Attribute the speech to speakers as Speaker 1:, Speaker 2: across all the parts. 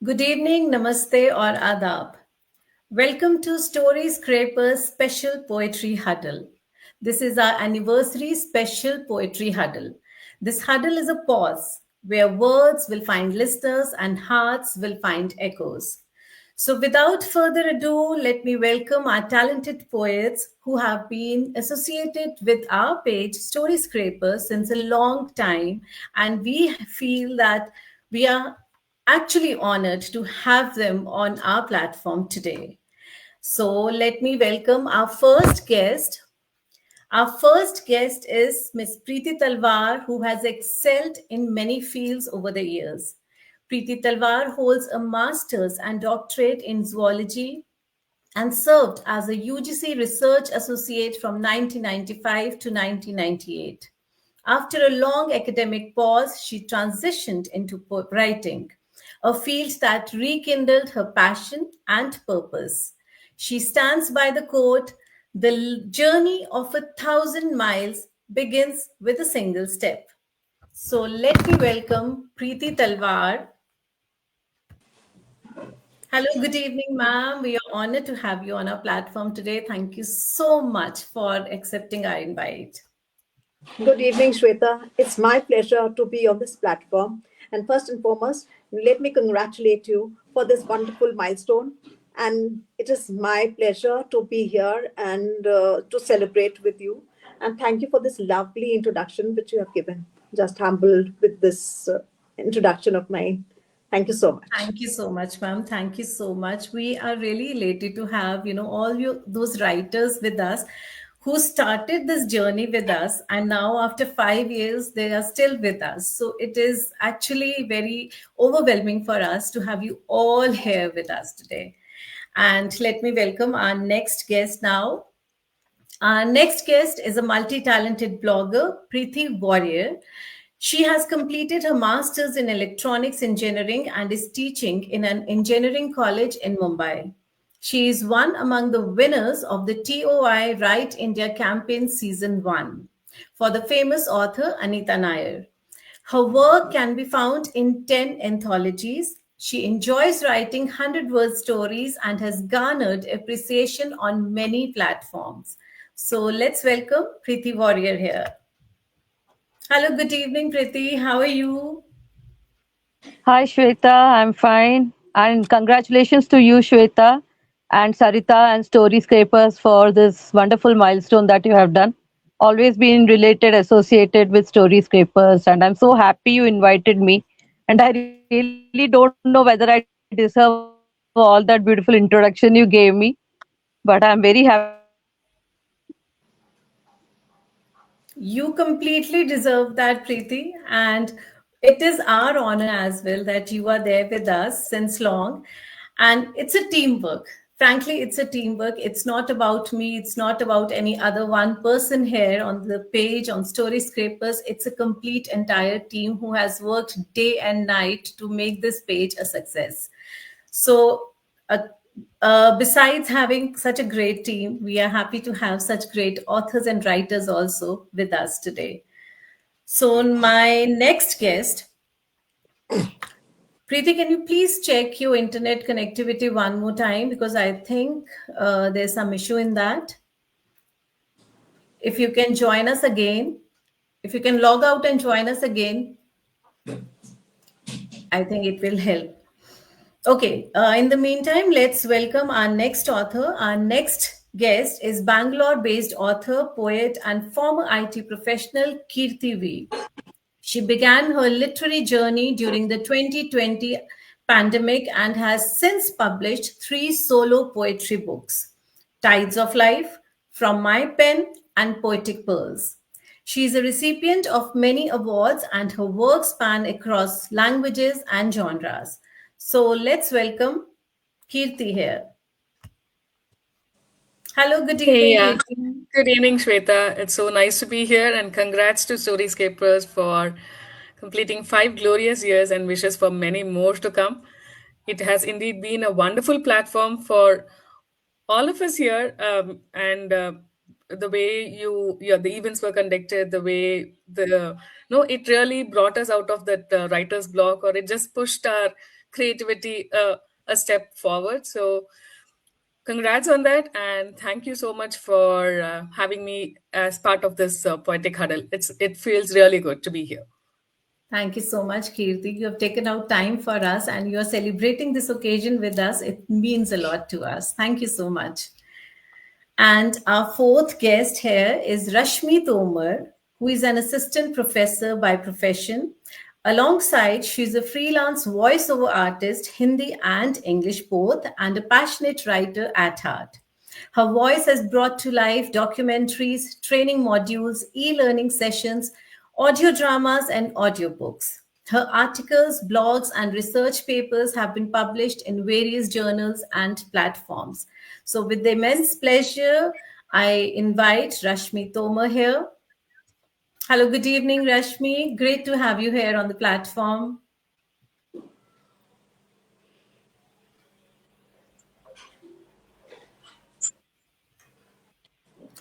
Speaker 1: Good evening, namaste, or adab. Welcome to Story Scraper's special poetry huddle. This is our anniversary special poetry huddle. This huddle is a pause where words will find listeners and hearts will find echoes. So, without further ado, let me welcome our talented poets who have been associated with our page, Story Scraper, since a long time. And we feel that we are actually honored to have them on our platform today. So let me welcome our first guest. Our first guest is Miss Preeti Talwar, who has excelled in many fields over the years. Preeti Talwar holds a master's and doctorate in zoology and served as a UGC Research Associate from 1995 to 1998. After a long academic pause, she transitioned into writing, a field that rekindled her passion and purpose. She stands by the quote, "The journey of 1,000 miles begins with a single step." So let me welcome Preeti Talwar. Hello, good evening, ma'am. We are honored to have you on our platform today. Thank you so much for accepting our invite.
Speaker 2: Good evening, Shweta. It's my pleasure to be on this platform. And first and foremost, let me congratulate you for this wonderful milestone. And it is my pleasure to be here and to celebrate with you. And thank you for this lovely introduction which you have given. Just humbled with this introduction of mine. Thank you so much.
Speaker 1: Thank you so much, ma'am. Thank you so much. We are really elated to have, all you those writers with us who started this journey with us, and now after 5 years they are still with us. So it is actually very overwhelming for us to have you all here with us today. And let me welcome our next guest now. Our next guest is a multi talented blogger, Preeti Warrior. She has completed her master's in electronics engineering and is teaching in an engineering college in Mumbai. She is one among the winners of the TOI Write India campaign season 1 for the famous author Anita Nair. Her work can be found in 10 anthologies. She enjoys writing 100-word stories and has garnered appreciation on many platforms. So let's welcome Preeti Warrior here. Hello, good evening, Preeti. How are you?
Speaker 3: Hi, Shweta. I'm fine. And congratulations to you, Shweta, and Sarita and Story Scrapers for this wonderful milestone that you have done. Always been related, associated with Story Scrapers. And I'm so happy you invited me. And I really don't know whether I deserve all that beautiful introduction you gave me, but I'm very happy to be here.
Speaker 1: You completely deserve that, Preeti. And it is our honor as well that you are there with us since long. And it's a teamwork. Frankly, it's a teamwork. It's not about me. It's not about any other one person here on the page on Story Scrapers. It's a complete entire team who has worked day and night to make this page a success. So, besides having such a great team, we are happy to have such great authors and writers also with us today. So, my next guest, Preeti, can you please check your internet connectivity one more time? Because I think there's some issue in that. If you can join us again, if you can log out and join us again, I think it will help. Okay, in the meantime, let's welcome our next author. Our next guest is Bangalore based author, poet, and former IT professional Kirti V. She began her literary journey during the 2020 pandemic and has since published three solo poetry books: Tides of Life, From My Pen, and Poetic Pearls. She is a recipient of many awards and her work span across languages and genres. So let's welcome Kirti here. Hello, good
Speaker 4: Hey,
Speaker 1: evening,
Speaker 4: yeah.
Speaker 1: Kirti.
Speaker 4: Good evening, Shweta. It's so nice to be here, and congrats to Storyscapers for completing 5 glorious years and wishes for many more to come. It has indeed been a wonderful platform for all of us here, and the way the events were conducted, the way the no, it really brought us out of that writer's block, or it just pushed our creativity a step forward. So congrats on that, and thank you so much for having me as part of this poetic huddle. It feels really good to be here.
Speaker 1: Thank you so much, Kirti. You have taken out time for us and you are celebrating this occasion with us. It means a lot to us. Thank you so much. And our fourth guest here is Rashmi Tomar, who is an assistant professor by profession. Alongside, she's a freelance voiceover artist, Hindi and English both, and a passionate writer at heart. Her voice has brought to life documentaries, training modules, e learning sessions, audio dramas, and audiobooks. Her articles, blogs, and research papers have been published in various journals and platforms. So, with immense pleasure, I invite Rashmi Tomar here. Hello, good evening, Rashmi. Great to have you here on the platform.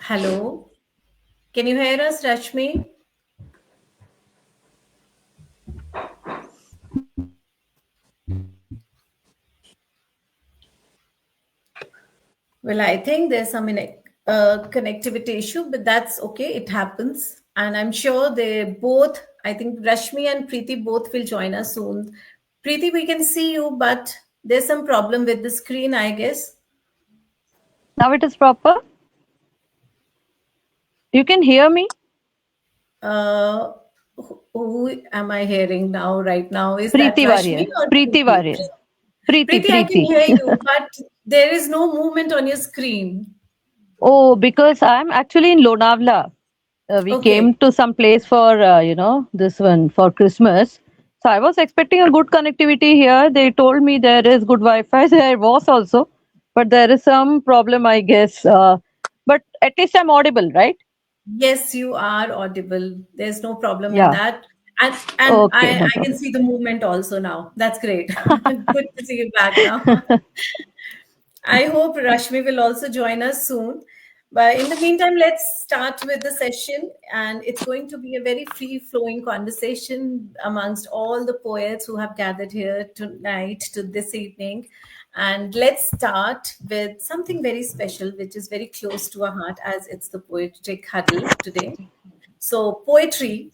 Speaker 1: Hello. Can you hear us, Rashmi? Well, I think there's some connectivity issue, but that's okay. It happens. And I'm sure they both, I think Rashmi and Preeti both will join us soon. Preeti, we can see you, but there's some problem with the screen, I guess.
Speaker 3: Now it is proper. You can hear me?
Speaker 1: Who am I hearing now, right now? Is
Speaker 3: Preeti
Speaker 1: that Rashmi
Speaker 3: Warrior.
Speaker 1: or
Speaker 3: Preeti Warrior.
Speaker 1: Preeti, I can hear you, but there is no movement on your screen.
Speaker 3: Oh, because I'm actually in Lonavala. We
Speaker 1: Okay.
Speaker 3: came to some place for, this one for Christmas. So I was expecting a good connectivity here. They told me there is good Wi-Fi. There was also, but there is some problem, I guess. But at least I'm audible, right?
Speaker 1: Yes, you are audible. There's no problem in
Speaker 3: Yeah.
Speaker 1: that. And
Speaker 3: Okay, no
Speaker 1: I can
Speaker 3: problem.
Speaker 1: see the movement also now. That's great. Good to see you back now. I hope Rashmi will also join us soon. But in the meantime, let's start with the session. And it's going to be a very free flowing conversation amongst all the poets who have gathered here tonight, to this evening. And let's start with something very special, which is very close to our heart, as it's the poetic huddle today. So, poetry,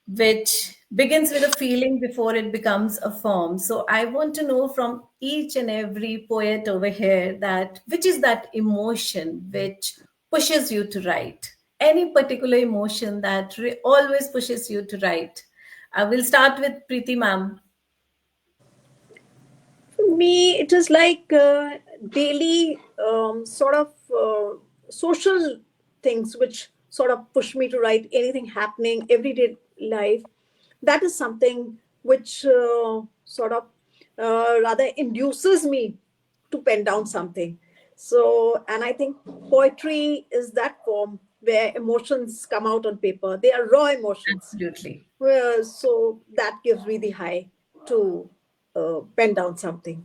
Speaker 1: which begins with a feeling before it becomes a form. So, I want to know from each and every poet over here that which is that emotion which pushes you to write? Any particular emotion that always pushes you to write? I will start with Preeti ma'am.
Speaker 2: For me, it is like daily sort of social things which sort of push me to write anything happening, everyday life. That is something which sort of rather induces me to pen down something. So, and I think poetry is that form where emotions come out on paper. They are raw emotions.
Speaker 1: Absolutely.
Speaker 2: So that gives me the high to pen down something.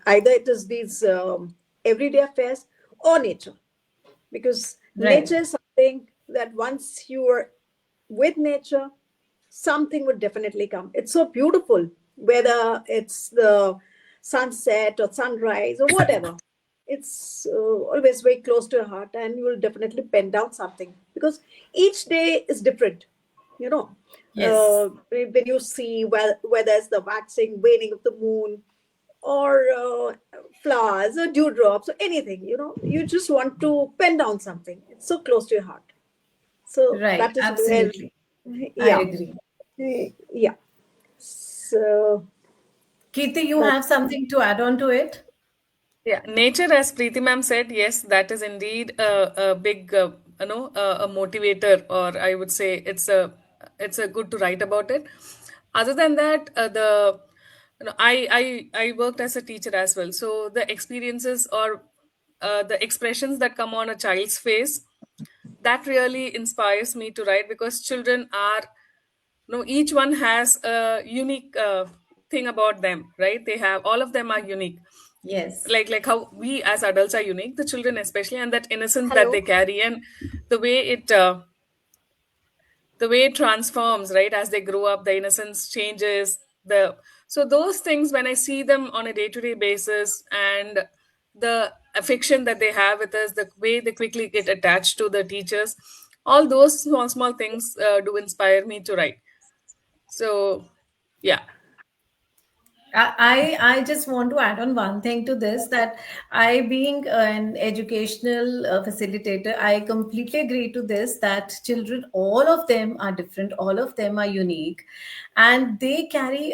Speaker 2: Either it is these everyday affairs or nature, because
Speaker 1: Right.
Speaker 2: nature is something that once you are with nature, something would definitely come. It's so beautiful, whether it's the sunset or sunrise or whatever. It's always very close to your heart, and you will definitely pen down something because each day is different. You know,
Speaker 1: Yes.
Speaker 2: when you see whether it's the waxing, waning of the moon, or flowers or dewdrops or anything, you just want to pen down something. It's so close to your heart. So
Speaker 1: Right.
Speaker 2: that is where,
Speaker 1: Absolutely. I
Speaker 2: yeah,
Speaker 1: agree.
Speaker 2: yeah. So
Speaker 1: Kirti, you
Speaker 2: that
Speaker 1: have something to add on to it?
Speaker 4: Yeah, nature, as Preeti ma'am said, yes, that is indeed a big, a motivator, or I would say it's a good to write about it. Other than that, I worked as a teacher as well, so the experiences or the expressions that come on a child's face, that really inspires me to write, because children are, each one has a unique thing about them, right? They have, all of them are unique,
Speaker 1: Yes.
Speaker 4: like how we as adults are unique, the children especially, and that innocence that they
Speaker 2: hello.
Speaker 4: carry, and the way it the way it transforms, right, as they grow up, the innocence changes, So those things, when I see them on a day-to-day basis, and the affection that they have with us, the way they quickly get attached to the teachers, all those small things do inspire me to write. So yeah.
Speaker 1: I just want to add on one thing to this, that I, being an educational facilitator, I completely agree to this, that children, all of them are different, all of them are unique, and they carry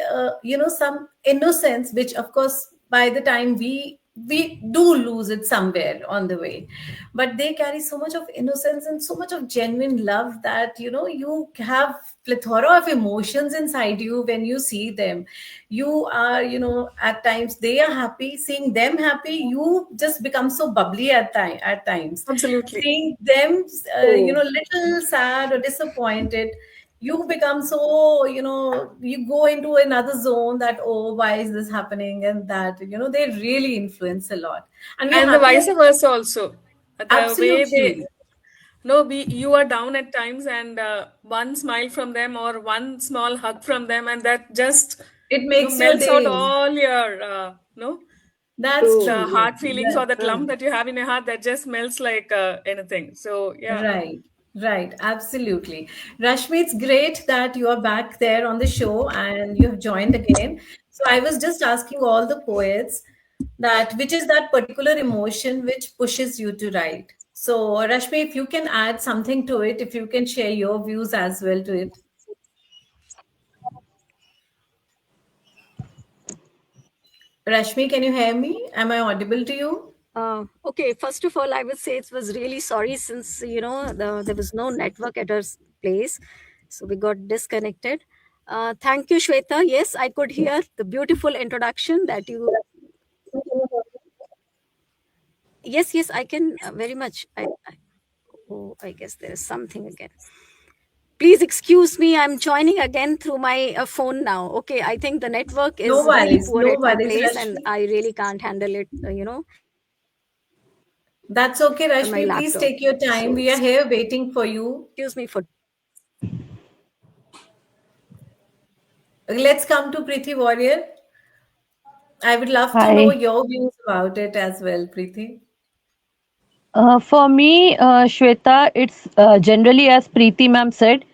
Speaker 1: some innocence, which of course by the time we do lose it somewhere on the way, but they carry so much of innocence and so much of genuine love that you have plethora of emotions inside you when you see them. You are, at times they are happy, seeing them happy, you just become so bubbly at times.
Speaker 4: Absolutely.
Speaker 1: Seeing them
Speaker 2: Oh,
Speaker 1: little sad or disappointed, you become so, you go into another zone, that, oh, why is this happening, and that, they really influence a lot, and we're
Speaker 4: And the
Speaker 1: happy.
Speaker 4: vice versa also. The way they,
Speaker 1: Absolutely.
Speaker 4: no, you are down at times, and one smile from them or one small hug from them, and that just
Speaker 1: It makes your
Speaker 4: melts out
Speaker 1: day.
Speaker 4: all your
Speaker 1: That's
Speaker 2: true.
Speaker 4: the
Speaker 1: true.
Speaker 4: heart feelings, or
Speaker 1: That,
Speaker 4: that lump that you have in your heart, that just melts like anything. So yeah.
Speaker 1: right. Right. Absolutely. Rashmi, it's great that you are back there on the show and you have joined again. So I was just asking all the poets that which is that particular emotion which pushes you to write. So Rashmi, if you can add something to it, if you can share your views as well to it. Rashmi, can you hear me? Am I audible to you?
Speaker 5: Okay, first of all, I would say it was really sorry, since there was no network at our place, so we got disconnected. Thank you, Shweta. Yes, I could hear the beautiful introduction that you. Yes, yes, I can very much. Oh, I guess there is something again. Please excuse me. I'm joining again through my phone now. Okay, I think the network is really poor
Speaker 1: No
Speaker 5: at my
Speaker 1: worries,
Speaker 5: place, and
Speaker 1: Rashmi.
Speaker 5: I really can't handle it.
Speaker 1: That's okay,
Speaker 5: On my
Speaker 1: Rashmi. Please
Speaker 5: laptop.
Speaker 1: take your time.
Speaker 5: So
Speaker 1: We are here waiting for you.
Speaker 5: excuse me for.
Speaker 1: Let's come to Preeti Warrior. I would love to know
Speaker 3: Hi.
Speaker 1: your views about it as well, Preeti.
Speaker 3: For me, Shweta, it's generally, as Preeti ma'am said,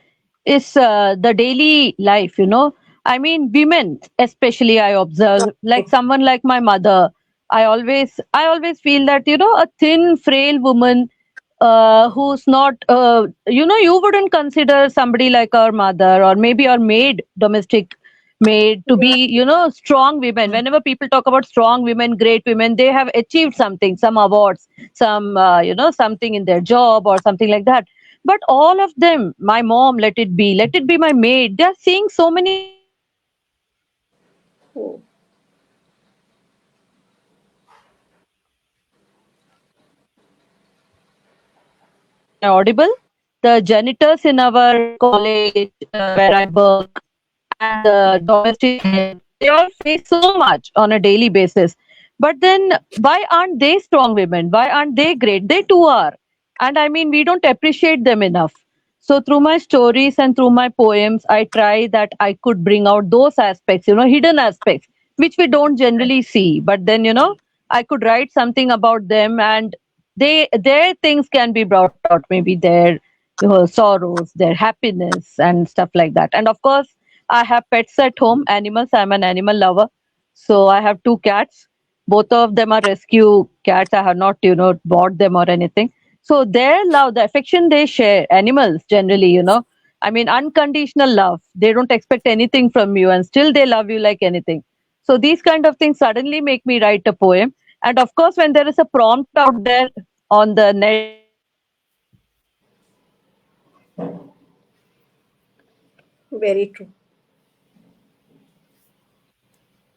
Speaker 3: is the daily life, I mean, women, especially, I observe, like someone like my mother, I always feel that, a thin, frail woman who's not, you wouldn't consider somebody like our mother or maybe our maid, domestic maid, to be, strong women. Whenever people talk about strong women, great women, they have achieved something, some awards, some, something in their job or something like that. But all of them, my mom, let it be my maid, they're seeing so many things in me.
Speaker 2: oh,
Speaker 3: Am I audible? The janitors in our college where I work, and the domestic help, they all face so much on a daily basis. But then, why aren't they strong women? Why aren't they great? They too are. And I mean, we don't appreciate them enough. So, through my stories and through my poems, I try that I could bring out those aspects, hidden aspects, which we don't generally see. But then, I could write something about them, and their things can be brought out, maybe their sorrows, their happiness, and stuff like that. And of course, I have pets at home, animals. I'm an animal lover. So I have two cats. Both of them are rescue cats. I have not, bought them or anything. So their love, the affection they share, animals generally, I mean, unconditional love. They don't expect anything from you and still they love you like anything. So these kind of things suddenly make me write a poem. And of course, when there is a prompt out there on the net,
Speaker 2: very true.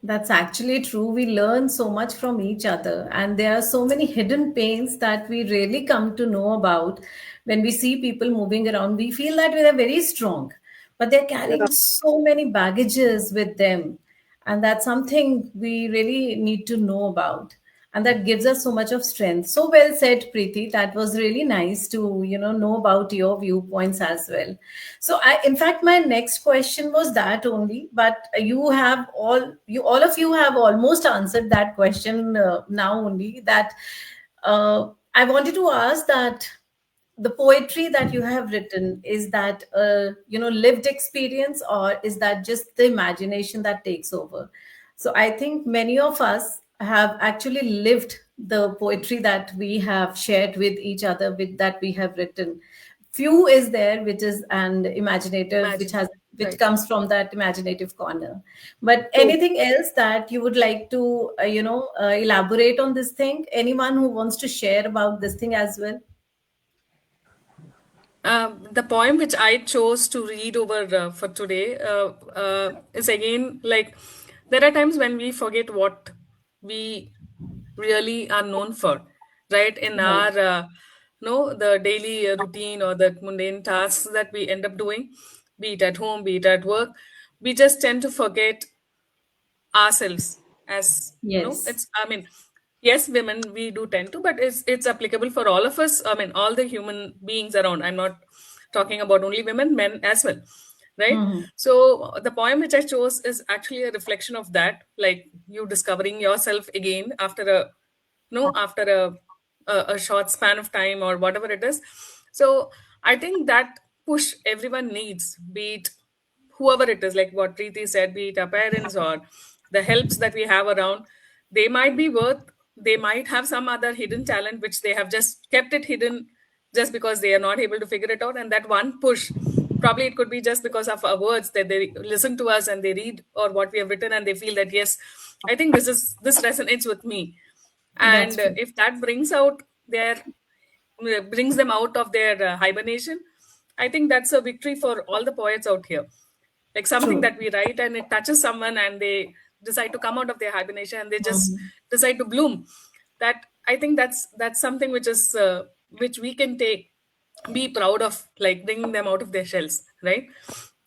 Speaker 1: That's actually true. We learn so much from each other, and there are so many hidden pains that we really come to know about when we see people moving around. We feel that we are very strong, but they're
Speaker 2: Yeah,
Speaker 1: carrying so many baggages with them, and that's something we really need to know about. and that gives us so much of strength. So well said, Preeti. That was really nice to know about your viewpoints as well. So in fact, my next question was that only, but all of you have almost answered that question now only. That I wanted to ask that the poetry that you have written, is that lived experience, or is that just the imagination that takes over? So I think many of us have actually lived the poetry that we have shared with each other, with that we have written. Few is there which is an imaginative, which
Speaker 4: Right.
Speaker 1: comes from that imaginative corner. But anything else that you would like to elaborate on this thing? Anyone who wants to share about this thing as well?
Speaker 4: The poem which I chose to read over for today is again like, there are times when we forget what we really are known for, right? In
Speaker 1: Right.
Speaker 4: our no, the daily routine or the mundane tasks that we end up doing, be it at home, be it at work, we just tend to forget ourselves. As
Speaker 1: Yes.
Speaker 4: it's, I mean, yes, women, we do tend to, but it's applicable for all of us. I mean, all the human beings around. I'm not talking about only women, men as well, right?
Speaker 1: Mhm.
Speaker 4: So the poem which I chose is actually a reflection of that, like you discovering yourself again after a after a short span of time or whatever it is. So I think that push everyone needs, be it whoever it is, like what Preeti said, be it our parents or the helps that we have around. They might be worth, they might have some other hidden talent which they have just kept it hidden just because they are not able to figure it out. And that one push, probably it could be just because of our words, that they listen to us and they read or what we have written and they feel that, yes, I think this resonates with me.
Speaker 1: That's
Speaker 4: And
Speaker 1: true.
Speaker 4: if that brings them out of their hibernation, I think that's a victory for all the poets out here. Like something
Speaker 1: True.
Speaker 4: that we write and it touches someone and they decide to come out of their hibernation and they just
Speaker 1: Mhm.
Speaker 4: decide to bloom. That, I think that's something which is which we can take, be proud of, like bringing them out of their shells, right?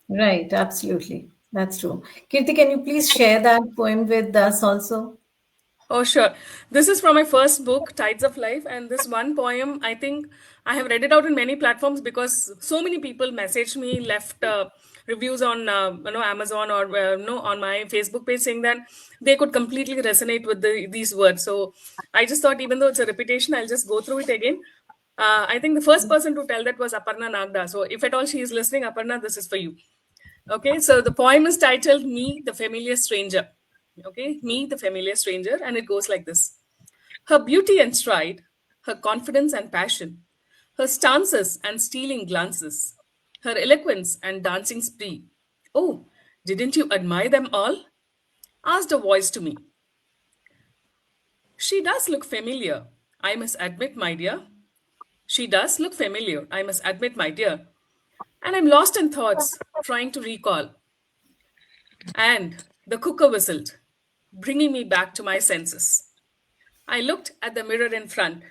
Speaker 1: Right. Absolutely. That's true. Kirti, can you please share that poem with us also?
Speaker 4: Oh, sure. This is from my first book, Tides of Life. And this one poem, I think I have read it out in many platforms because so many people messaged me, left reviews on Amazon or on my Facebook page saying that they could completely resonate with these words. So I just thought, even though it's a repetition, I'll just go through it again. I think the first person to tell that was Aparna Nagda. So if at all she is listening, Aparna, this is for you. Okay, so the poem is titled Me, the Familiar Stranger. Okay, Me, the Familiar Stranger, and it goes like this. Her beauty and stride, her confidence and passion, her stances and stealing glances, her eloquence and dancing spree. Oh, didn't you admire them all? Asked a voice to me. She does look familiar, I must admit, my dear. She does look familiar, I must admit, my dear. And I'm lost in thoughts, trying to recall. And the cooker whistled, bringing me back to my senses. I looked at the mirror in front,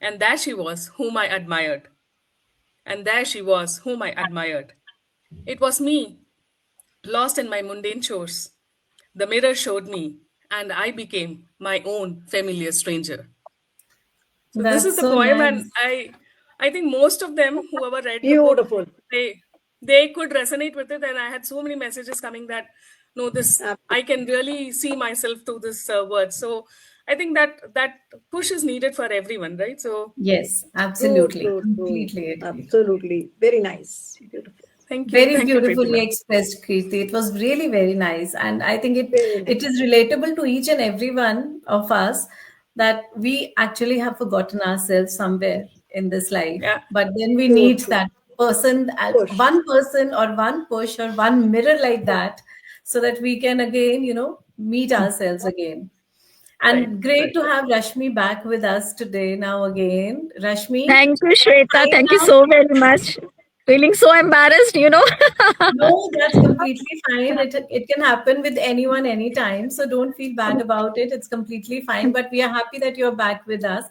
Speaker 4: and there she was, whom I admired. And there she was, whom I admired. It was me, lost in my mundane chores. The mirror showed me, and I became my own familiar stranger. So this is
Speaker 1: That's
Speaker 4: the
Speaker 1: so
Speaker 4: poem, and
Speaker 1: nice.
Speaker 4: I think most of them, whoever read the book,
Speaker 2: Beautiful.
Speaker 4: they they could resonate with it. And I had so many messages coming that, no, this, I can really see myself through this word. So I think that push is needed for everyone, right? So
Speaker 1: Yes,
Speaker 2: True,
Speaker 1: absolutely.
Speaker 2: true, true.
Speaker 1: Completely agree.
Speaker 2: Absolutely. Very nice. Beautiful.
Speaker 1: Very
Speaker 4: thank you, Preeti
Speaker 1: beautifully
Speaker 4: ma'am.
Speaker 1: expressed, Kirti. It was really very nice. And I think it
Speaker 2: Very
Speaker 1: it
Speaker 2: nice.
Speaker 1: is relatable to each and every one of us, that we actually have forgotten ourselves somewhere in this life.
Speaker 4: Yeah,
Speaker 1: But then we
Speaker 2: True,
Speaker 1: need
Speaker 2: true.
Speaker 1: that person,
Speaker 2: Push.
Speaker 1: one person or one push or one mirror like that, so that we can again, meet ourselves again.
Speaker 4: right,
Speaker 1: And great
Speaker 4: right.
Speaker 1: to have Rashmi back with us today now again. Rashmi,
Speaker 5: Thank you, Shweta.
Speaker 1: fine
Speaker 5: Thank you
Speaker 1: now?
Speaker 5: so very much. Feeling so embarrassed.
Speaker 1: No, that's completely fine. It can happen with anyone, anytime. So don't feel bad about it. It's completely fine. But we are happy that you're back with us.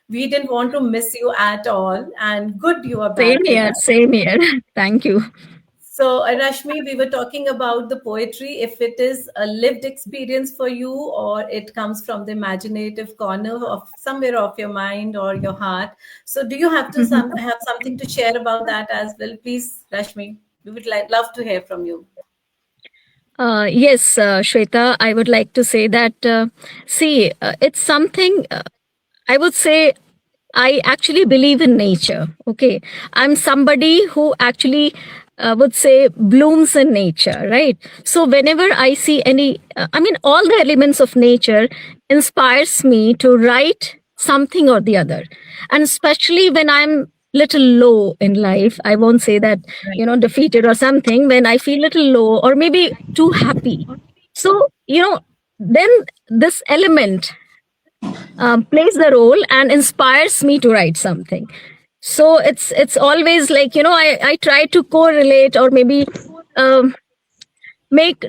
Speaker 1: We didn't want to miss you at all. And good you are
Speaker 5: Same
Speaker 1: back with
Speaker 5: here,
Speaker 1: us.
Speaker 5: same here. Thank you.
Speaker 1: So, Rashmi, we were talking about the poetry, if it is a lived experience for you or it comes from the imaginative corner of somewhere of your mind or your heart. So, do you have to have something to share about that as well? Please, Rashmi, we would love to hear from you.
Speaker 5: Yes, Shweta, I would like to say that, it's something, I would say, I actually believe in nature. Okay. I'm somebody who actually would say blooms in nature, right? So whenever I see all the elements of nature inspires me to write something or the other. And especially when I'm little low in life, I won't say that, defeated or something, when I feel little low or maybe too happy. So, then this element plays the role and inspires me to write something. So it's always like, I try to correlate or maybe um,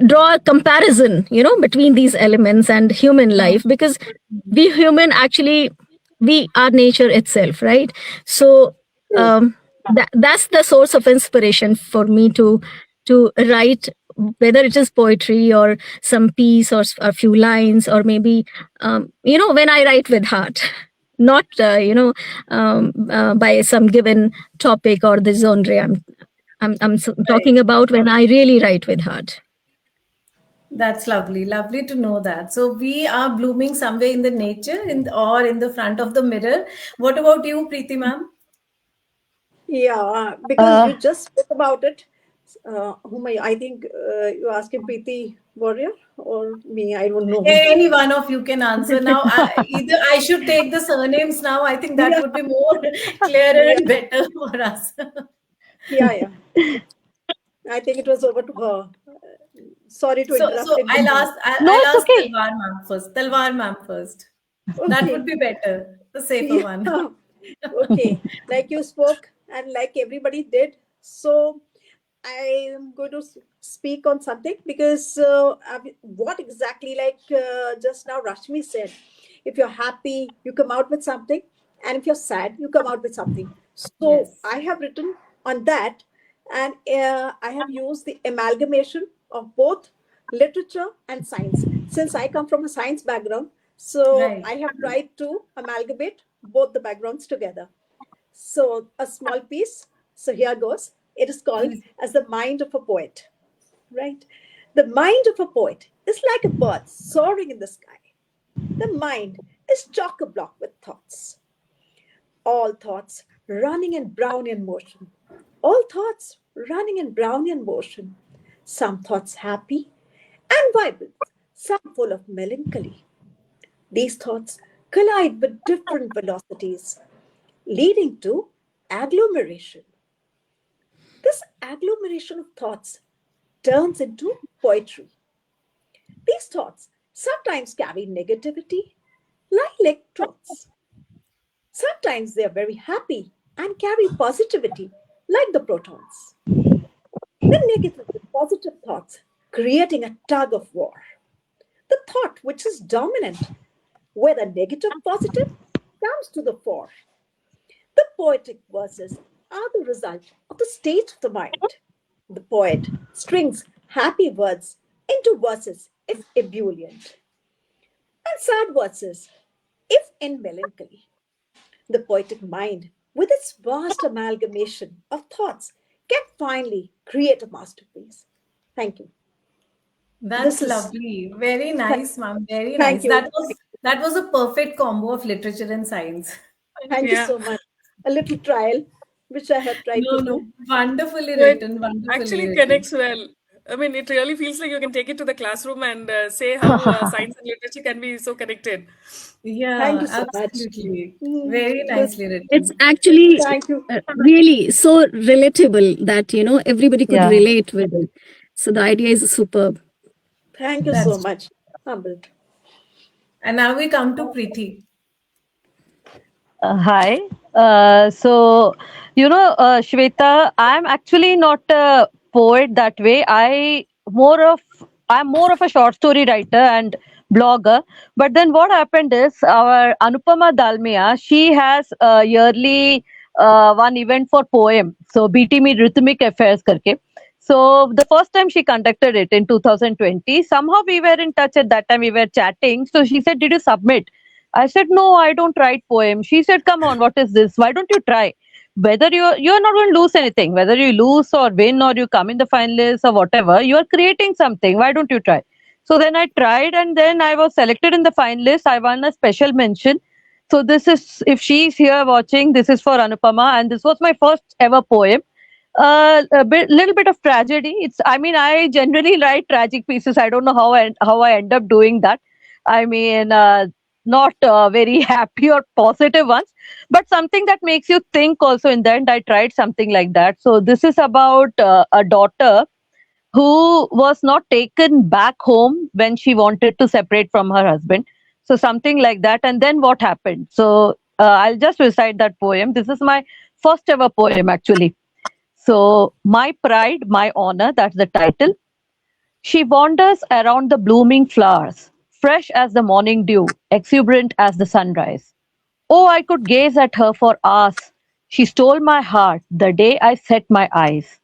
Speaker 5: draw a comparison, between these elements and human life, because we human actually, we are nature itself, right? So that's the source of inspiration for me to write, whether it is poetry or some piece or a few lines, or maybe when I write with heart, not by some given topic or the genre. I'm talking about when I really write with heart.
Speaker 1: That's lovely. Lovely to know that. So we are blooming somewhere in the nature or in the front of the mirror. What about you, Preeti ma'am?
Speaker 2: Yeah, because you just spoke about it. Whom I think you're asking Preeti Warrior or me. I don't know.
Speaker 1: Any one of you can answer now. Either I should take the surnames now. I think that would be more clearer and better for us.
Speaker 2: Yeah. I think it was over to her. Sorry to interrupt.
Speaker 1: So
Speaker 2: in
Speaker 1: I'll
Speaker 3: it's
Speaker 1: ask
Speaker 3: okay.
Speaker 1: Talwar ma'am first. Talwar ma'am first.
Speaker 2: between.
Speaker 1: That
Speaker 2: Okay.
Speaker 1: would be better. The safer one.
Speaker 2: Okay. Like you spoke and like everybody did. So I am going to speak on something because what exactly, like just now Rashmi said, if you're happy, you come out with something, and if you're sad, you come out with something. So
Speaker 1: Yes.
Speaker 2: I have written on that, and I have used the amalgamation of both literature and science. Since I come from a science background, so
Speaker 1: Right.
Speaker 2: I have tried to amalgamate both the backgrounds together. So a small piece. So here goes. It is called as the mind of a poet, right? The mind of a poet is like a bird soaring in the sky. The mind is chock-a-block with thoughts. All thoughts running in Brownian motion. All thoughts running in Brownian motion. Some thoughts happy and vibrant, some full of melancholy. These thoughts collide with different velocities, leading to agglomeration. This agglomeration of thoughts turns into poetry. These thoughts sometimes carry negativity, like electrons. Sometimes they are very happy and carry positivity, like the protons. The negative and positive thoughts creating a tug of war. The thought which is dominant, whether negative positive, comes to the fore. The poetic verses are the result of the state of the mind. The poet strings happy words into verses if ebullient, and sad verses if in melancholy. The poetic mind, with its vast amalgamation of thoughts, can finally create a masterpiece. Thank you.
Speaker 1: That's
Speaker 2: This is
Speaker 1: lovely. Very nice, ma'am. Very
Speaker 2: thank
Speaker 1: nice.
Speaker 2: you.
Speaker 1: That was a perfect combo of literature and science.
Speaker 2: Thank you
Speaker 4: Yeah.
Speaker 2: so much. A little trial, which I have tried to
Speaker 1: No,
Speaker 2: do.
Speaker 1: wonderfully
Speaker 4: So it
Speaker 1: written. Wonderfully
Speaker 4: actually
Speaker 1: written.
Speaker 4: connects well. I mean, it really feels like you can take it to the classroom and say how science and literature can be so connected.
Speaker 2: Thank
Speaker 1: Yeah,
Speaker 2: you so much.
Speaker 1: absolutely. Very
Speaker 2: This,
Speaker 1: nicely
Speaker 5: It's
Speaker 1: written.
Speaker 5: actually
Speaker 2: thank you.
Speaker 5: really so relatable that, everybody could
Speaker 3: Yeah.
Speaker 5: relate with it. So the idea is superb.
Speaker 2: Thank you so
Speaker 1: That's
Speaker 2: much. Humbled.
Speaker 1: And now we come to Preeti.
Speaker 3: Hi. Shweta, I'm actually not a poet that way. I'm more of a short story writer and blogger. But then what happened is our Anupama Dalmia, she has a yearly one event for poem. So BT Meet Rhythmic Affairs करके. So the first time she conducted it in 2020, somehow we were in touch at that time. We were chatting. So she said, "Did you submit?" I said, "No, I don't write poems." She said, "Come on, what is this? Why don't you try? Whether you're not going to lose anything, whether you lose or win or you come in the finalists or whatever, you are creating something. Why don't you try?" So then I tried, and then I was selected in the finalists. I won a special mention. So this is, if she's here watching, this is for Anupama, and this was my first ever poem. Little bit of tragedy. I mean, I generally write tragic pieces. I don't know how I end up doing that. I mean, not very happy or positive ones, but something that makes you think also. In the end, I tried something like that. So this is about a daughter who was not taken back home when she wanted to separate from her husband. So something like that. And then what happened? So I'll just recite that poem. This is my first ever poem, actually. So, My Pride, My Honor, that's the title. She wanders around the blooming flowers, fresh as the morning dew, exuberant as the sunrise. Oh, I could gaze at her for hours. She stole my heart the day I set my eyes.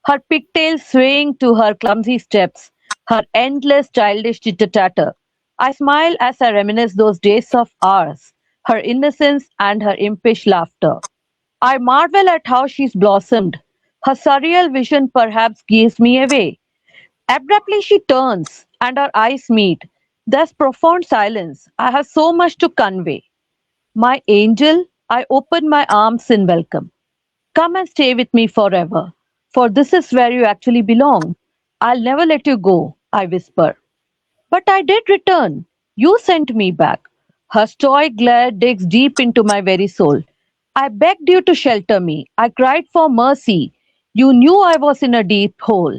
Speaker 3: Her pigtails swaying to her clumsy steps, her endless childish chitter-chatter. I smile as I reminisce those days of ours, her innocence and her impish laughter. I marvel at how she's blossomed. Her surreal vision perhaps gives me away. Abruptly she turns, and our eyes meet. There's profound silence. I have so much to convey. My angel, I open my arms in welcome. Come and stay with me forever, for this is where you actually belong. I'll never let you go, I whisper. But I did return. You sent me back. Her stoic glare digs deep into my very soul. I begged you to shelter me. I cried for mercy. You knew I was in a deep hole.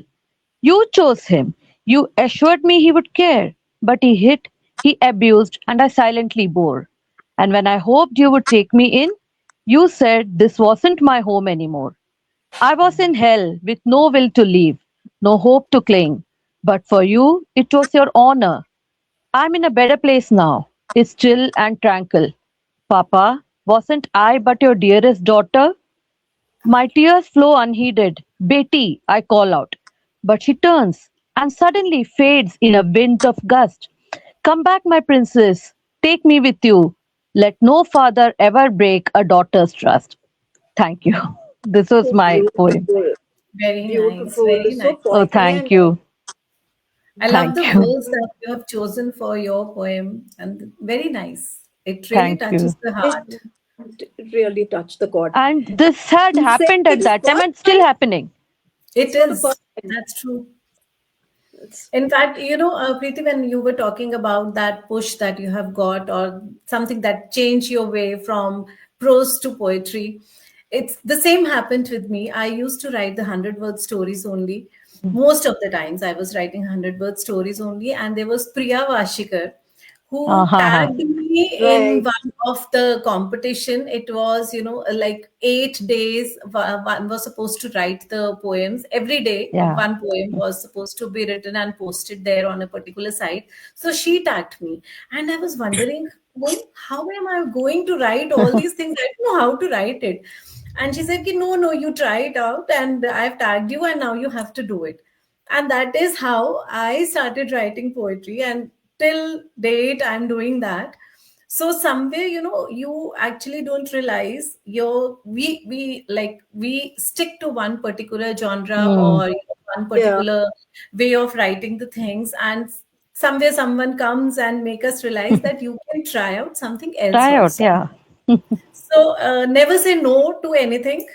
Speaker 3: You chose him. You assured me he would care. But he hit, he abused, and I silently bore. And when I hoped you would take me in, you said this wasn't my home anymore. I was in hell with no will to leave, no hope to cling. But for you, it was your honor. I'm in a better place now. It's still and tranquil. Papa, wasn't I but your dearest daughter? My tears flow unheeded. Betty, I call out. But she turns and suddenly fades in a wind of gust. Come back, my princess. Take me with you. Let no father ever break a daughter's trust. Thank you. This was
Speaker 2: So
Speaker 3: my poem.
Speaker 2: beautiful,
Speaker 1: Very nice,
Speaker 2: beautiful,
Speaker 1: very
Speaker 2: so
Speaker 1: nice.
Speaker 3: Oh,
Speaker 2: poetry,
Speaker 3: thank
Speaker 2: and
Speaker 3: you.
Speaker 1: I love
Speaker 3: Thank
Speaker 1: the
Speaker 3: you.
Speaker 1: words that you have chosen for your poem, and very nice. It really
Speaker 3: Thank
Speaker 1: touches
Speaker 3: you.
Speaker 1: the
Speaker 2: it
Speaker 1: heart.
Speaker 2: really touched the chord.
Speaker 3: And this had
Speaker 2: You said
Speaker 3: happened
Speaker 2: it
Speaker 3: at
Speaker 2: is
Speaker 3: that time
Speaker 2: first
Speaker 3: and still
Speaker 2: time.
Speaker 3: happening.
Speaker 1: It
Speaker 2: It's for the
Speaker 1: is.
Speaker 2: first time.
Speaker 1: That's true.
Speaker 2: It's
Speaker 1: In fact, Preeti, when you were talking about that push that you have got or something that changed your way from prose to poetry, it's the same happened with me. I used to write the 100-word stories only. Most of the times I was writing 100-word stories only. And there was Priya Vashikar who
Speaker 3: Uh-huh.
Speaker 1: tagged me in
Speaker 2: right.
Speaker 1: one of the competition. It was, like 8 days. One was supposed to write the poems. Every day,
Speaker 3: Yeah.
Speaker 1: one poem was supposed to be written and posted there on a particular site. So she tagged me. And I was wondering, well, how am I going to write all these things? I don't know how to write it. And she said, no, no, you try it out. And I've tagged you, and now you have to do it. And that is how I started writing poetry, and till date I'm doing that. So somewhere, you actually don't realize we stick to one particular genre,
Speaker 3: Hmm.
Speaker 1: or one
Speaker 2: Yeah.
Speaker 1: particular way of writing the things, and somewhere someone comes and make us realize that you can try out something else
Speaker 3: Try out.
Speaker 1: also.
Speaker 3: Yeah.
Speaker 1: So never say no to anything.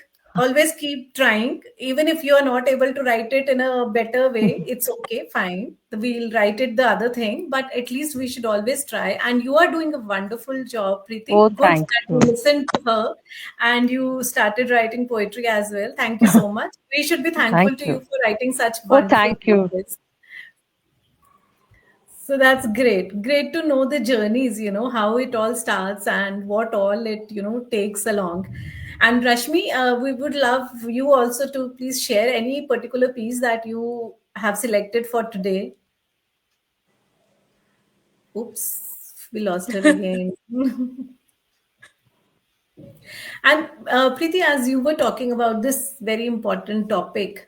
Speaker 1: Always keep trying. Even if you are not able to write it in a better way, it's okay, fine. We'll write it the other thing, but at least we should always try. And you are doing a wonderful job,
Speaker 3: Oh,
Speaker 1: Preeti. Good
Speaker 3: thank
Speaker 1: that you
Speaker 3: you.
Speaker 1: listened to her and you started writing poetry as well. Thank you so much. We should be thankful
Speaker 3: Thank
Speaker 1: to you
Speaker 3: you.
Speaker 1: for writing such
Speaker 3: Oh,
Speaker 1: wonderful
Speaker 3: thank you.
Speaker 1: pieces. So that's great. Great to know the journeys, how it all starts and what all it, takes along. And Rashmi, we would love you also to please share any particular piece that you have selected for today. Oops, we lost her again. And Preeti, as you were talking about this very important topic,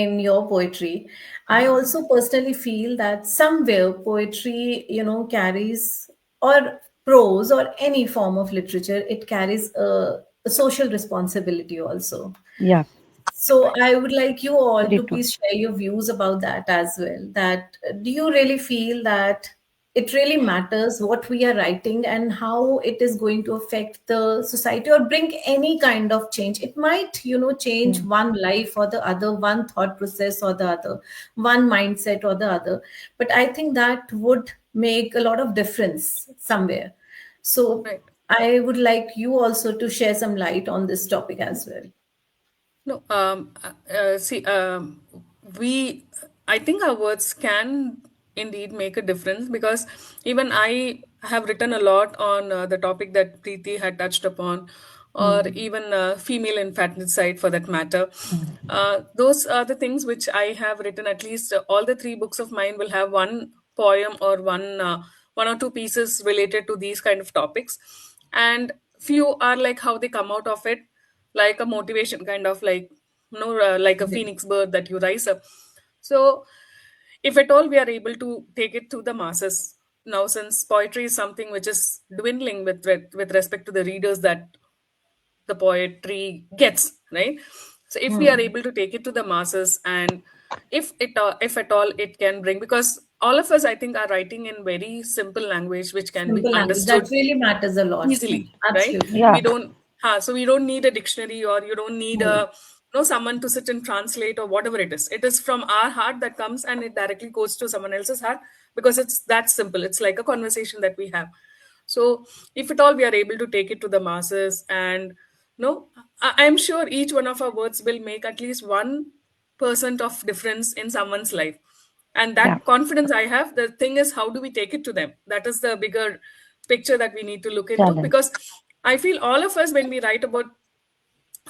Speaker 1: in your poetry. I also personally feel that somewhere poetry, carries, or prose or any form of literature, it carries a social responsibility also.
Speaker 3: Yeah,
Speaker 1: So I would like you all
Speaker 3: very
Speaker 1: to
Speaker 3: true.
Speaker 1: please share your views about that as well. That do you really feel that it really matters what we are writing and how it is going to affect the society or bring any kind of change? It might, change
Speaker 3: Mm.
Speaker 1: one life or the other, one thought process or the other, one mindset or the other. But I think that would make a lot of difference somewhere. So
Speaker 4: Right.
Speaker 1: I would like you also to share some light on this topic as well.
Speaker 4: No, see, we, I think our words can indeed make a difference, because even I have written a lot on the topic that Preeti had touched upon, or
Speaker 3: Mm.
Speaker 4: even female infanticide for that matter.
Speaker 3: Mm.
Speaker 4: Those are the things which I have written. At least all the three books of mine will have one poem or one or two pieces related to these kind of topics, and few are like how they come out of it, like a motivation kind of, like, like a phoenix bird that you rise up. So if at all we are able to take it to the masses now, since poetry is something which is dwindling with respect to the readers that the poetry gets, right? So if we are
Speaker 1: Hmm.
Speaker 4: able to take it to the masses, and if at all it can bring, because all of us, I think, are writing in very simple language which can be
Speaker 1: Simple language. That
Speaker 4: understood
Speaker 1: really matters a lot.
Speaker 4: easily, right?
Speaker 1: Absolutely.
Speaker 3: Yeah.
Speaker 4: We don't so we don't need a dictionary, or you don't need
Speaker 1: Hmm.
Speaker 4: a someone to sit and translate, or whatever it is. It is from our heart that comes, and it directly goes to someone else's heart, because it's that simple. It's like a conversation that we have. So if at all we are able to take it to the masses, and no, I'm sure each one of our words will make at least 1% of difference in someone's life. And
Speaker 3: Yeah.
Speaker 4: that confidence I have. The thing is, how do we take it to them? That is the bigger picture that we need to look into,
Speaker 3: Challenge.
Speaker 4: because I feel all of us, when we write about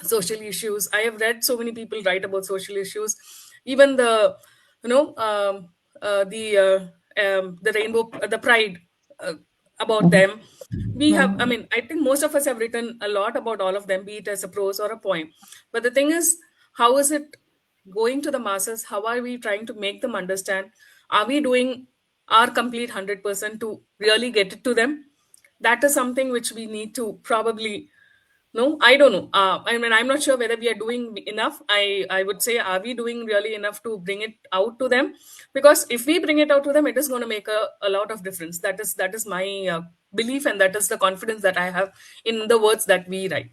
Speaker 4: social issues, I have read so many people write about social issues, even the you know the rainbow, the pride, uh, about
Speaker 3: Mhm.
Speaker 4: them. We have, I mean, I think most of us have written a lot about all of them, be it as a prose or a poem. But the thing is, how is it going to the masses? How are we trying to make them understand? Are we doing our complete 100% to really get it to them? That is something which we need to probably, no, I don't know. I mean, I'm not sure whether we are doing enough. I would say, are we doing really enough to bring it out to them? Because if we bring it out to them, it is going to make a lot of difference. That is my belief, and that is the confidence that I have in the words that we write.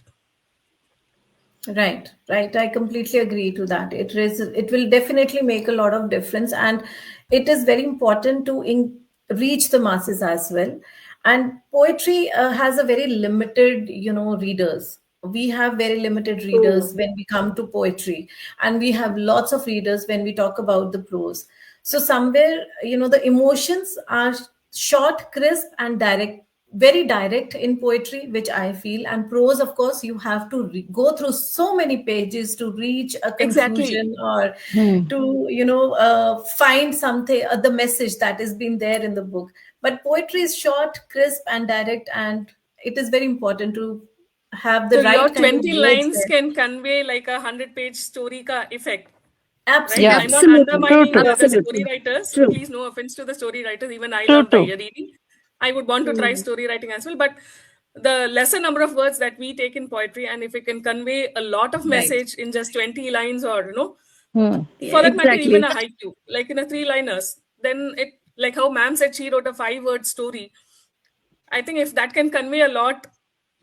Speaker 1: Right, right. I completely agree to that. It will definitely make a lot of difference, and it is very important to reach the masses as well. And poetry has a very limited, readers. We have very limited readers when we come to poetry, and we have lots of readers when we talk about the prose. So somewhere, the emotions are short, crisp, and direct, very direct in poetry, which I feel. And prose, of course, you have to go through so many pages to reach a
Speaker 4: Exactly.
Speaker 1: conclusion, or
Speaker 3: Hmm.
Speaker 1: to find something, the message that has been there in the book. But poetry is short, crisp, and direct, and it is very important to have
Speaker 4: So
Speaker 1: the
Speaker 4: your
Speaker 1: right kind of
Speaker 4: 20
Speaker 1: words
Speaker 4: lines
Speaker 1: there.
Speaker 4: can convey like a 100-page story ka effect, right?
Speaker 3: Yeah.
Speaker 4: I'm
Speaker 1: Absolutely.
Speaker 4: not
Speaker 2: Absolutely.
Speaker 3: True.
Speaker 4: undermining
Speaker 3: True.
Speaker 4: the story
Speaker 2: Absolutely.
Speaker 4: writers.
Speaker 2: True.
Speaker 4: Please, no offense to the story writers. Even I
Speaker 3: True.
Speaker 4: love
Speaker 3: True.
Speaker 4: reading. I would want to try
Speaker 2: Hmm.
Speaker 4: story writing as well. But the lesser number of words that we take in poetry, and if it can convey a lot of
Speaker 1: Right.
Speaker 4: message in just 20 lines, or
Speaker 3: Hmm.
Speaker 2: Yeah,
Speaker 4: for that matter, even
Speaker 2: exactly.
Speaker 4: a haiku, like in a three-liners, then it, like how ma'am said she wrote a 5-word story. I think if that can convey a lot,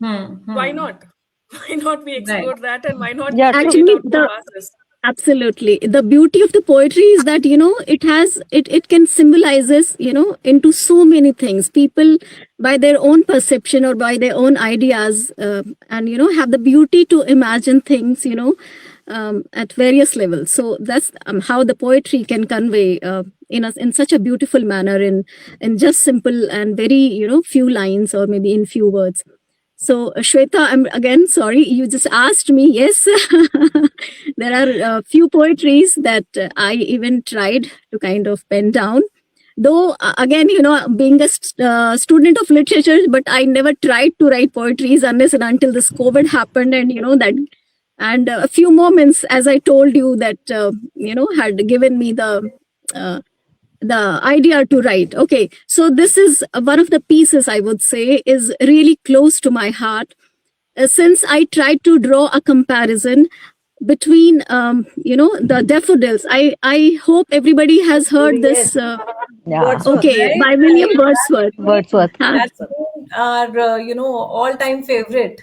Speaker 1: Hmm.
Speaker 4: why
Speaker 1: Hmm.
Speaker 4: not? Why not we
Speaker 1: Right.
Speaker 4: explore that, and why not
Speaker 3: Yeah.
Speaker 4: we bring
Speaker 3: True.
Speaker 4: it
Speaker 2: Actually,
Speaker 4: out to the
Speaker 2: the
Speaker 4: masses?
Speaker 2: absolutely the beauty of the poetry is that it can symbolizes into so many things. People, by their own perception or by their own ideas, and have the beauty to imagine things, at various levels. So that's how the poetry can convey in such a beautiful manner, in just simple and very few lines, or maybe in few words. So, Shweta, I'm again sorry, you just asked me. Yes, there are a few poetries that I even tried to kind of pen down. Though, again, being a student of literature, but I never tried to write poetries unless and until this COVID happened, and that
Speaker 5: And a few moments, as I told you, that had given me uh, the idea to write. Okay, so this is one of the pieces I would say is really close to my heart, since I tried to draw a comparison between the daffodils. I hope everybody has heard this.
Speaker 3: Yeah.
Speaker 2: Wordsworth.
Speaker 5: Okay,
Speaker 1: Right,
Speaker 5: by William
Speaker 1: right.
Speaker 5: Wordsworth.
Speaker 3: Wordsworth.
Speaker 1: That's been our, all-time favorite.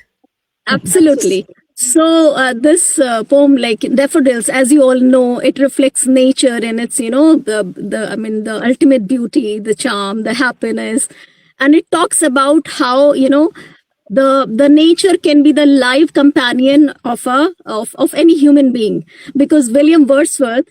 Speaker 5: Absolutely. So this poem, like Daffodils, as you all know, it reflects nature and it's the ultimate beauty, the charm, the happiness, and it talks about how the nature can be the live companion of any human being, because William Wordsworth,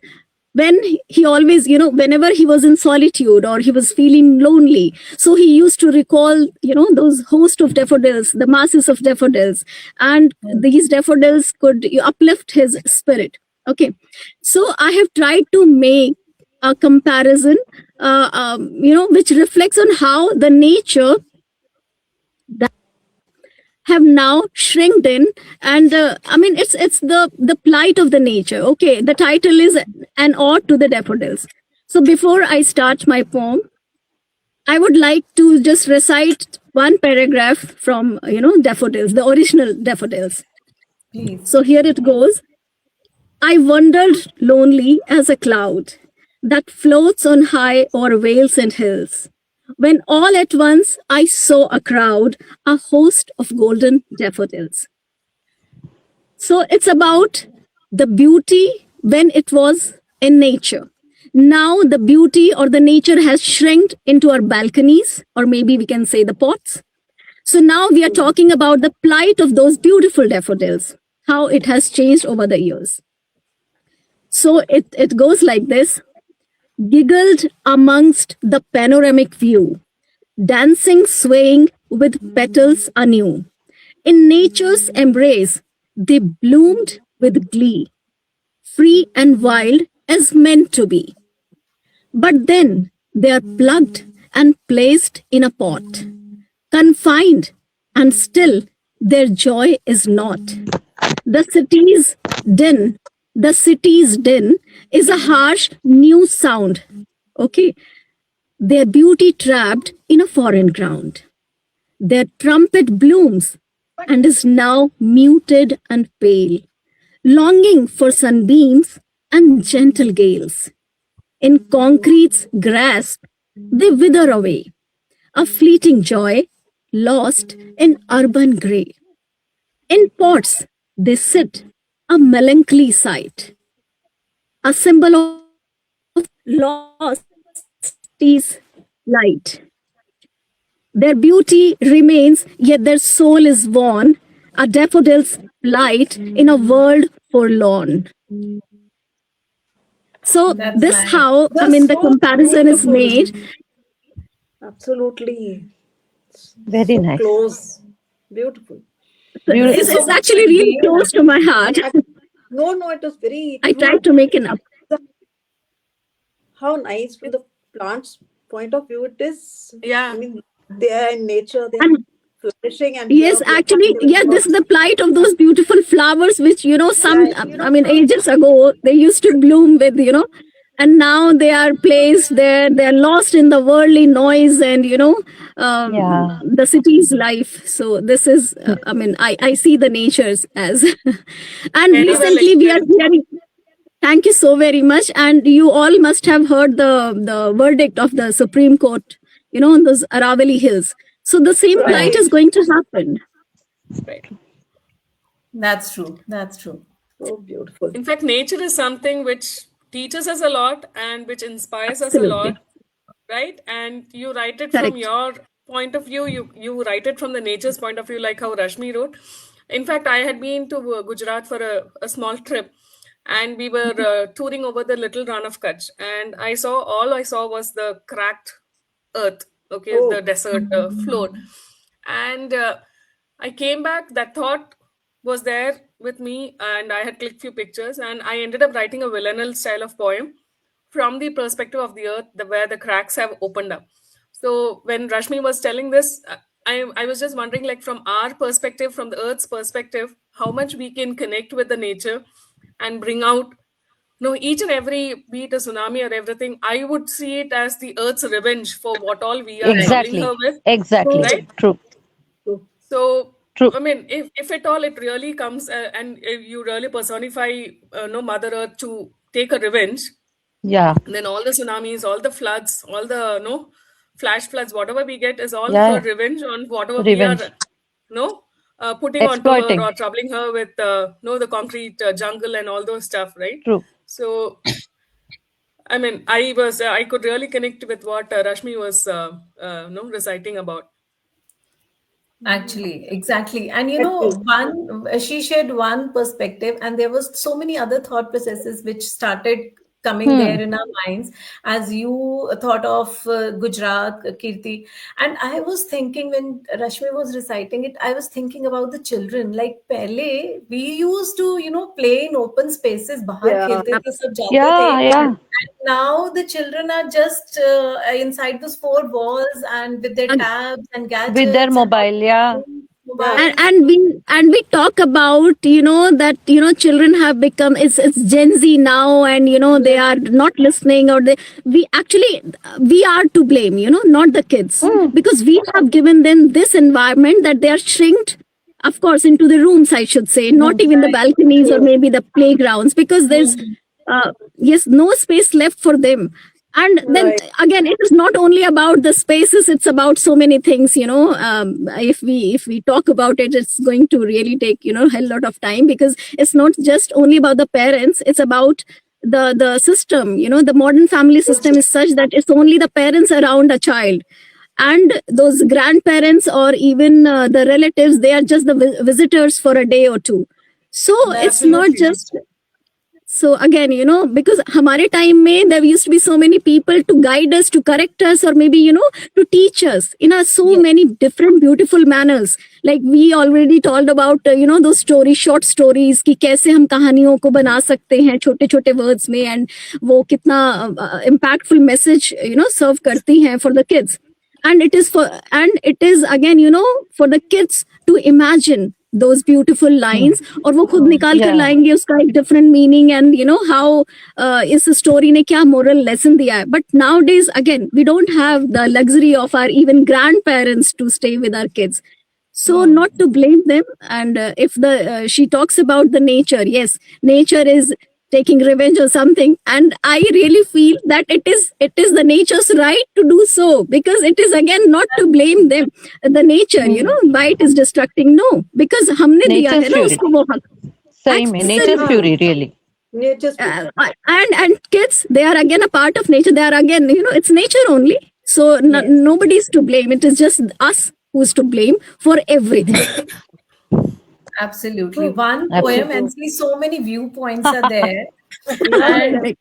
Speaker 5: when he always, whenever he was in solitude or he was feeling lonely, so he used to recall, those host of daffodils, the masses of daffodils, and these daffodils could uplift his spirit. Okay, so I have tried to make a comparison, which reflects on how the nature have now shrinked in, and it's the plight of the nature. Okay, the title is An Ode to the Daffodils. So before I start my poem, I would like to just recite one paragraph from Daffodils, the original Daffodils.
Speaker 1: Please.
Speaker 5: So here it goes. I wandered lonely as a cloud that floats on high o'er vales and hills, when all at once I saw a crowd, a host of golden daffodils. So it's about the beauty when it was in nature. Now the beauty or the nature has shrinked into our balconies, or maybe we can say the pots. So now we are talking about the plight of those beautiful daffodils, how it has changed over the years. So it goes like this. Giggled amongst the panoramic view, dancing, swaying with petals anew. In nature's embrace, they bloomed with glee, free and wild as meant to be. But then they are plucked and placed in a pot, confined, and still their joy is not. The city's din is a harsh new sound. Okay, their beauty trapped in a foreign ground. Their trumpet blooms and is now muted and pale, longing for sunbeams and gentle gales. In concrete's grasp, they wither away, a fleeting joy lost in urban grey. In pots, they sit, a melancholy sight, a symbol of lost city's light. Their beauty remains, yet their soul is worn, a daffodil's light in a world forlorn. So
Speaker 1: That's
Speaker 5: this
Speaker 1: nice.
Speaker 5: how
Speaker 2: That's
Speaker 5: the
Speaker 2: so
Speaker 5: comparison is
Speaker 2: beautiful.
Speaker 5: made.
Speaker 2: Absolutely.
Speaker 3: Very
Speaker 2: So
Speaker 3: nice.
Speaker 2: close. Beautiful.
Speaker 3: Beautiful.
Speaker 5: It's,
Speaker 1: So
Speaker 5: it's actually
Speaker 1: much
Speaker 5: really
Speaker 1: again.
Speaker 5: close to my heart.
Speaker 2: No, it was very
Speaker 5: I
Speaker 2: true.
Speaker 5: tried to make it up.
Speaker 2: How nice from the plant's point of view it is.
Speaker 4: Yeah.
Speaker 2: I mean, they are in nature, they are
Speaker 5: And
Speaker 2: flourishing, and
Speaker 5: yes,
Speaker 2: here we are
Speaker 5: actually,
Speaker 2: talking
Speaker 5: yeah, this is
Speaker 2: about.
Speaker 5: the plight of those beautiful flowers, which, some,
Speaker 2: Right.
Speaker 5: ages ago, they used to bloom with, and now they are placed there, they're lost in the worldly noise and,
Speaker 3: Yeah.
Speaker 5: the city's life. So this is, I see the natures as, and
Speaker 4: Very well
Speaker 5: recently we are
Speaker 4: explained.
Speaker 5: hearing, thank you so very much. And you all must have heard the verdict of the Supreme Court, on those Aravali Hills. So the same plight
Speaker 2: Right.
Speaker 5: is going to happen.
Speaker 4: Right.
Speaker 1: That's true. That's true.
Speaker 2: So beautiful.
Speaker 4: In fact, nature is something which teaches us a lot and which inspires us a
Speaker 5: Absolutely.
Speaker 4: lot, right? And you write it from
Speaker 5: Correct.
Speaker 4: your point of view. You write it from the nature's point of view, like how Rashmi wrote. In fact, I had been to Gujarat for a small trip, and we were touring over the little run of Kutch, and all I saw was the cracked earth, okay, the
Speaker 2: Oh,
Speaker 4: desert floor. And I came back, that thought was there with me, and I had clicked few pictures, and I ended up writing a Villanelle style of poem from the perspective of the earth, where the cracks have opened up. So when Rashmi was telling this, I was just wondering, like from our perspective, from the Earth's perspective, how much we can connect with the nature and bring out, each and every, be it a tsunami or everything. I would see it as the Earth's revenge for what all we are troubling
Speaker 3: Exactly.
Speaker 4: her with,
Speaker 3: Exactly.
Speaker 4: right?
Speaker 3: True.
Speaker 2: True.
Speaker 4: So,
Speaker 3: True.
Speaker 4: I mean, if at all it really comes and if you really personify, Mother Earth to take a revenge,
Speaker 3: Yeah.
Speaker 4: then all the tsunamis, all the floods, all the flash floods, whatever we get is all her
Speaker 3: Yeah.
Speaker 4: revenge on whatever we are,
Speaker 3: Revenge.
Speaker 4: putting onto her
Speaker 3: Exploiting.
Speaker 4: or troubling her with, the concrete jungle and all those stuff, right?
Speaker 3: True.
Speaker 4: So, I mean, I could really connect with what Rashmi was, reciting about.
Speaker 1: Actually, exactly. And
Speaker 2: Agree.
Speaker 1: she shared one perspective, and there was so many other thought processes which started coming there in our minds as you thought of Gujarat, Kirti. And I was thinking when Rashmi was reciting it, I was thinking about the children. Like, pehle, we used to, play in open spaces, bahar
Speaker 2: Yeah.
Speaker 1: khelte the, sab jate
Speaker 3: Yeah.
Speaker 1: the.
Speaker 3: Yeah.
Speaker 1: And now the children are just inside those four walls and with their
Speaker 5: And
Speaker 1: tabs and
Speaker 3: With their
Speaker 1: gadgets and all
Speaker 3: mobile. Yeah.
Speaker 1: mobile.
Speaker 5: and we talk about that children have become, it's Gen Z now, and they are not listening, or we are to blame, not the kids, because we have given them this environment that they are shrinked, of course, into the rooms, I should say, not even the balconies or maybe the playgrounds, because there's yes, no space left for them. And then
Speaker 2: Right.
Speaker 5: again, it is not only about the spaces, it's about so many things. If we talk about it, it's going to really take a hell lot of time, because it's not just only about the parents, it's about the system. The modern family system is such that it's only the parents around a child, and those grandparents or even the relatives, they are just the visitors for a day or two. So it's not
Speaker 4: Absolutely.
Speaker 5: just. So again, because hamare time mein there used to be so many people to guide us, to correct us, or maybe to teach us in so many different beautiful manners. Like we already told about those short stories, कि कैसे हम कहानियों को बना सकते हैं छोटे छोटे words में, and वो कितना impactful message serve करती हैं for the kids. And it is again for the kids to imagine those beautiful lines, और वो खुद निकाल कर
Speaker 3: Yeah.
Speaker 5: लाएंगे उसका एक different meaning, and how इस story ने क्या moral lesson दिया है. But nowadays again we don't have the luxury of our even grandparents to stay with our kids. So not to blame them. And if she talks about the nature, yes, nature is taking revenge or something, and I really feel that it is the nature's right to do so, because it is again not to blame them, the nature, why it is destructing. No, because हमने दिया है
Speaker 3: Nature's
Speaker 5: ना
Speaker 3: fury.
Speaker 5: उसको वो हक.
Speaker 3: Same. Nature's fury, really.
Speaker 2: Nature's beauty.
Speaker 5: And kids, they are again a part of nature. They are again, it's nature only. So nobody is to blame. It is just us who is to blame for everything.
Speaker 1: Absolutely. One poem
Speaker 3: Absolutely.
Speaker 1: and see so many viewpoints are there.
Speaker 5: Correct.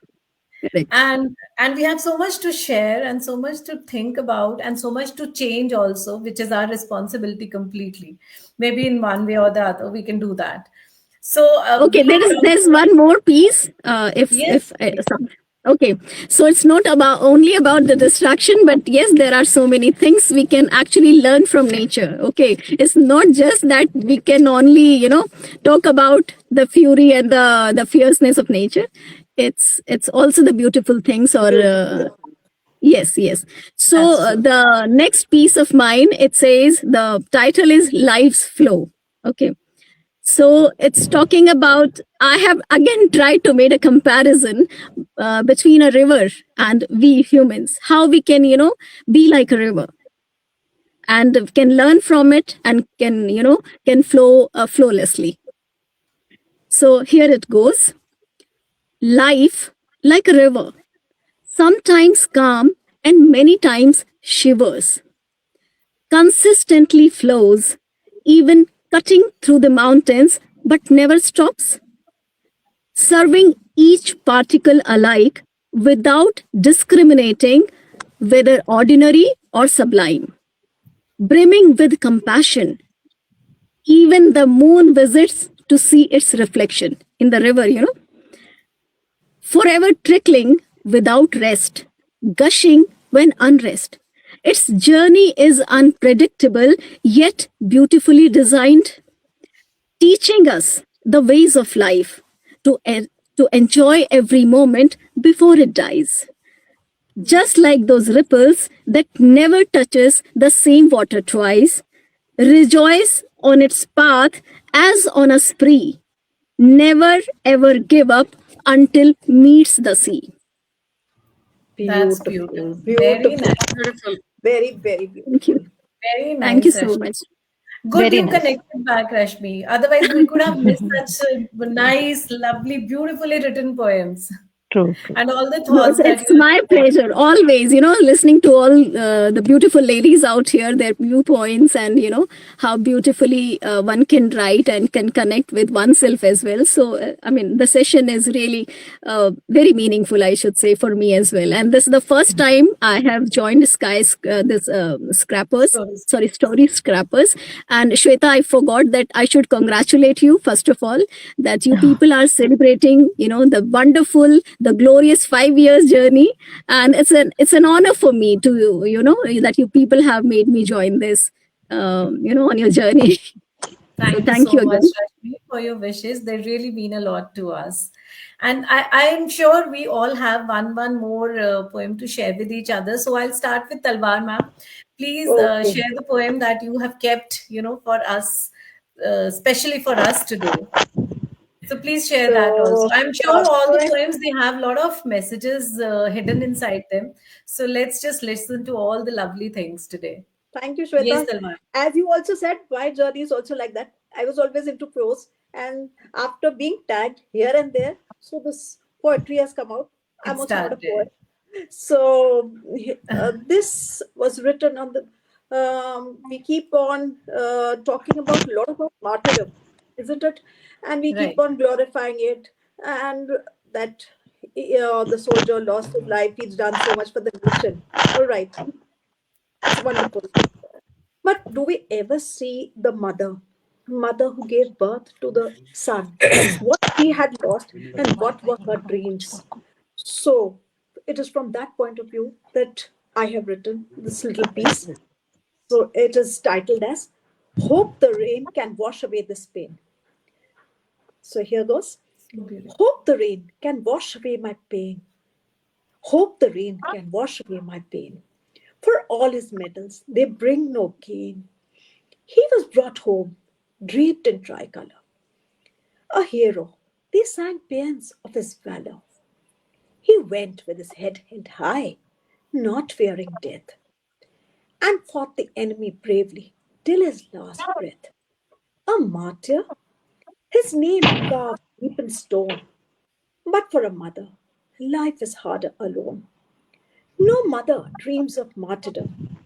Speaker 1: And we have so much to share and so much to think about and so much to change also, which is our responsibility completely. Maybe in one way or the other, we can do that. So
Speaker 5: Okay, there's one more piece.
Speaker 1: Yes.
Speaker 5: Okay, so it's not only about the destruction, but yes, there are so many things we can actually learn from nature. Okay, it's not just that we can only talk about the fury and the fierceness of nature. It's also the beautiful things, or yes. So the next piece of mine, it says, the title is Life's Flow. Okay. So it's talking about, I have again tried to make a comparison between a river and we humans, how we can, be like a river and can learn from it and can flow flawlessly. So here it goes. Life, like a river, sometimes calm and many times shivers, consistently flows, even cutting through the mountains, but never stops, serving each particle alike without discriminating whether ordinary or sublime, brimming with compassion. Even the moon visits to see its reflection in the river, forever trickling without rest, gushing when unrest, Its journey is unpredictable yet beautifully designed, teaching us the ways of life to enjoy every moment before it dies. Just like those ripples that never touches the same water twice, rejoice on its path as on a spree. Never ever give up until meets the sea.
Speaker 1: That's
Speaker 2: Beautiful.
Speaker 1: beautiful. Very
Speaker 2: Beautiful.
Speaker 1: nice.
Speaker 4: Beautiful.
Speaker 2: Very, very
Speaker 5: Thank you.
Speaker 2: beautiful.
Speaker 1: Very
Speaker 5: Thank you
Speaker 1: nice,
Speaker 5: so
Speaker 1: Rashmi.
Speaker 5: much.
Speaker 1: Good
Speaker 3: Very
Speaker 1: you
Speaker 3: nice.
Speaker 1: connected back, Rashmi. Otherwise, we could have missed such nice, lovely, beautifully written poems
Speaker 3: True, true.
Speaker 1: and all the
Speaker 5: No,
Speaker 1: thoughts that
Speaker 5: it's
Speaker 1: you
Speaker 5: my
Speaker 1: have shared.
Speaker 5: pleasure always, listening to all the beautiful ladies out here, their viewpoints, and, how beautifully one can write and can connect with oneself as well. So, I mean, the session is really very meaningful, I should say, for me as well. And this is the first time I have joined Scrappers.
Speaker 1: Stories.
Speaker 5: Sorry, Story Scrappers. And Shweta, I forgot that I should congratulate you, first of all, that you people are celebrating, the wonderful, the glorious 5 years journey. And it's an honor for me to, that you people have made me join this, on your journey.
Speaker 1: Thank
Speaker 5: So
Speaker 1: you
Speaker 5: thank
Speaker 1: so
Speaker 5: you
Speaker 1: much,
Speaker 5: again.
Speaker 1: Rashmi, for your wishes. They really mean a lot to us. And I am sure we all have one more poem to share with each other. So I'll start with Talwar ma'am. Please
Speaker 2: Okay.
Speaker 1: share the poem that you have kept, for us, especially for us today. So please share that also.
Speaker 2: So,
Speaker 1: I'm sure
Speaker 2: yeah,
Speaker 1: all
Speaker 2: so
Speaker 1: the poems, they have a lot of messages hidden inside them. So let's just listen to all the lovely things today.
Speaker 2: thank you,
Speaker 1: Yes,
Speaker 2: Shweta.
Speaker 1: Talwar.
Speaker 2: As you also said, my journey is also like that. I was always into prose, and after being tagged here and there, so this poetry has come out.
Speaker 1: It
Speaker 2: I'm also not a
Speaker 1: started.
Speaker 2: poet. So this was written on the. We keep on talking about a lot about martyrdom, isn't it? And we keep
Speaker 1: Right.
Speaker 2: on glorifying it, and that the soldier lost his life. He's done so much for the nation. All right, it's wonderful. But do we ever see the mother who gave birth to the son? What she had lost and what were her dreams? So it is from that point of view that I have written this little piece. So it is titled as Hope the Rain Can Wash Away This Pain. So here goes.
Speaker 1: So beautiful.
Speaker 2: Hope the rain can wash away my pain. Hope the rain can wash away my pain. For all his medals, they bring no gain. He was brought home, draped in tricolor. A hero, they sang paeans of his valor. He went with his head held high, not fearing death, and fought the enemy bravely till his last breath. A martyr, his name carved deep in stone. But for a mother, life is harder alone. No mother dreams of martyrdom.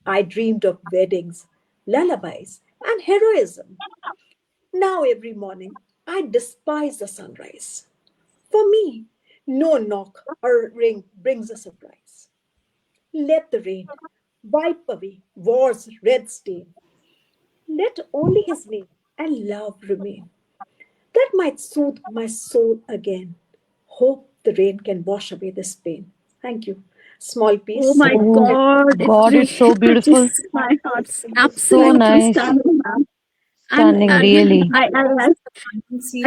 Speaker 2: I dreamed of weddings, lullabies, and heroism. Now every morning I despise the sunrise. For me, no knock or ring brings a surprise. Let the rain wipe away war's red stain. Let only his name and love remain. That might soothe my soul again. Hope the rain can wash away this pain. Thank you. Small
Speaker 5: Oh
Speaker 2: piece.
Speaker 5: my
Speaker 3: Oh,
Speaker 5: God, it
Speaker 3: God,
Speaker 5: really
Speaker 3: it's so beautiful.
Speaker 5: touches my heart.
Speaker 3: So
Speaker 5: Absolutely
Speaker 3: nice.
Speaker 5: stunning, ma'am.
Speaker 3: Stunning,
Speaker 5: And
Speaker 3: really.
Speaker 5: I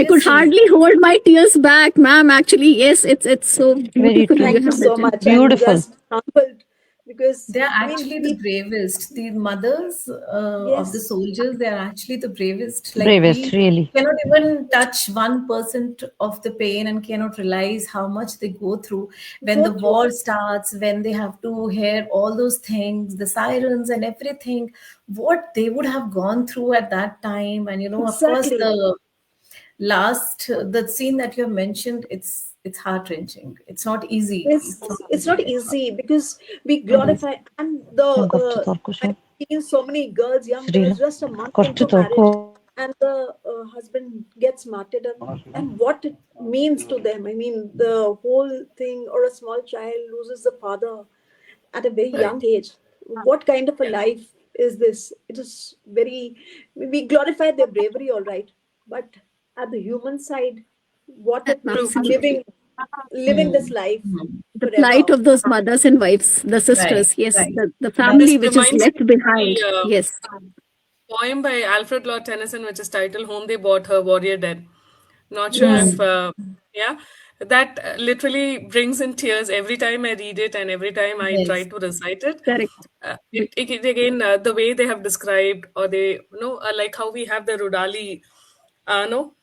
Speaker 5: could
Speaker 1: Seriously.
Speaker 5: hardly hold my tears back, ma'am. Actually, yes, it's so
Speaker 3: Very
Speaker 5: beautifully
Speaker 3: true.
Speaker 5: you
Speaker 2: Thank you
Speaker 5: have
Speaker 2: so
Speaker 5: written.
Speaker 2: much. I'm
Speaker 3: Beautiful.
Speaker 2: just humbled because,
Speaker 1: They're
Speaker 2: I mean,
Speaker 1: actually the bravest. The mothers of the
Speaker 2: yes,
Speaker 1: soldiers, they're actually the bravest. Like,
Speaker 3: Bravest,
Speaker 1: we
Speaker 3: really.
Speaker 1: cannot even touch 1% of the pain and cannot realize how much they go through when
Speaker 2: go
Speaker 1: the
Speaker 2: through.
Speaker 1: war starts, when they have to hear all those things, the sirens and everything, what they would have gone through at that time. And, of course,
Speaker 2: Exactly.
Speaker 1: the scene that you have mentioned, it's heart-wrenching. It's not easy. It's not
Speaker 2: It's not
Speaker 1: easy.
Speaker 2: easy because we
Speaker 1: Mhm.
Speaker 2: glorify, and the I've seen so many girls, young girls, just a month into marriage, and the husband gets martyred, and what it means to them. I mean, the whole thing, or a small child loses the father at a very
Speaker 1: Right.
Speaker 2: young age. What kind of a life is this? It is very, we glorify their bravery, all right, but at the human side, what it means
Speaker 5: Absolutely.
Speaker 2: living this life,
Speaker 5: the
Speaker 2: forever.
Speaker 5: plight of those mothers and wives, the sisters.
Speaker 1: Right,
Speaker 5: Yes,
Speaker 1: right.
Speaker 5: the family
Speaker 4: This
Speaker 5: which is
Speaker 4: reminds me
Speaker 5: left
Speaker 4: of
Speaker 5: behind.
Speaker 4: the
Speaker 5: Yes,
Speaker 4: poem by Alfred Lord Tennyson, which is titled "Home They Brought Her, Warrior Dead." Not sure
Speaker 2: Yeah.
Speaker 4: if, yeah, that literally brings in tears every time I read it and every time I try
Speaker 1: Yes.
Speaker 4: to recite it.
Speaker 5: correct.
Speaker 4: It again, the way they have described, or they, like how we have the Rudali, no,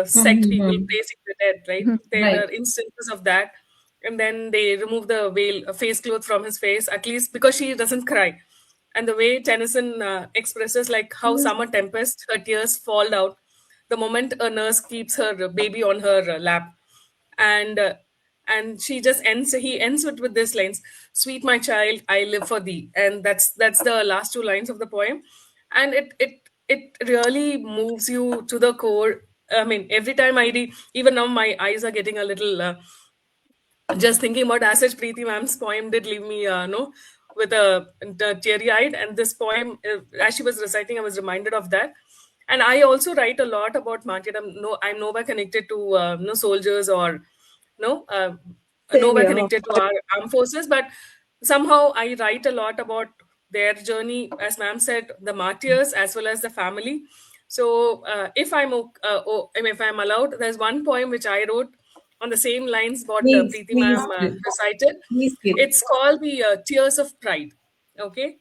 Speaker 4: sect people
Speaker 1: Mhm.
Speaker 4: praising the dead, right?
Speaker 5: Mhm.
Speaker 4: There
Speaker 1: Right.
Speaker 4: were instances of that. And then they remove the veil, a face cloth from his face, at least because she doesn't cry. And the way Tennyson expresses, like how summer tempest, her tears fall out the moment a nurse keeps her baby on her lap, and she just ends. He ends with this lines: "Sweet my child, I live for thee," and that's the last two lines of the poem, and it really moves you to the core. I mean, every time I read, even now my eyes are getting a little. Just thinking about Asaj Preeti ma'am's poem did leave me, with a teary eyed. And this poem, as she was reciting, I was reminded of that. And I also write a lot about martyrdom. No, I'm nowhere connected to no soldiers or no
Speaker 2: Same
Speaker 4: nowhere
Speaker 2: here.
Speaker 4: connected to our armed forces, but somehow I write a lot about their journey, as ma'am said, the martyrs as well as the family. So if I'm allowed, there's one poem which I wrote on the same lines what
Speaker 1: Please,
Speaker 4: Preeti
Speaker 1: please,
Speaker 4: ma'am recited.
Speaker 1: please, Kid.
Speaker 4: It's called the Tears of Pride. Okay.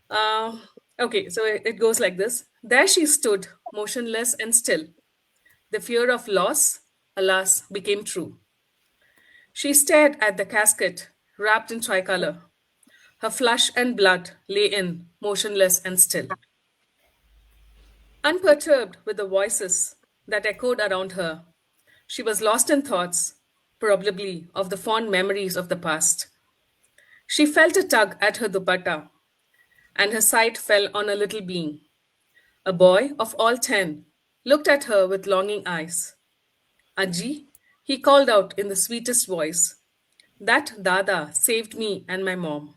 Speaker 4: Uh, okay, so it goes like this. There she stood, motionless and still. The fear of loss, alas, became true. She stared at the casket, wrapped in tricolor. Her flesh and blood lay in, motionless and still. Unperturbed with the voices that echoed around her, she was lost in thoughts, probably of the fond memories of the past. She felt a tug at her dupatta, and her sight fell on a little being. A boy of all 10 looked at her with longing eyes. Aji, he called out in the sweetest voice, that Dada saved me and my mom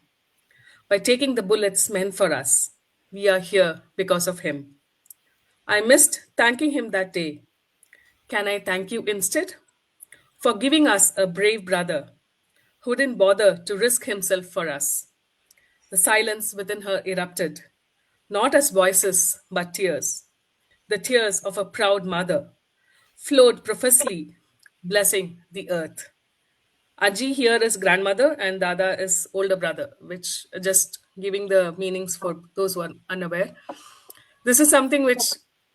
Speaker 4: by taking the bullets meant for us. We are here because of him. I missed thanking him that day. Can I thank you instead? For giving us a brave brother who didn't bother to risk himself for us. The silence within her erupted, not as voices, but tears. The tears of a proud mother flowed profusely, blessing the earth. Aji here is grandmother and Dada is older brother, which just giving the meanings for those who are unaware. This is something which,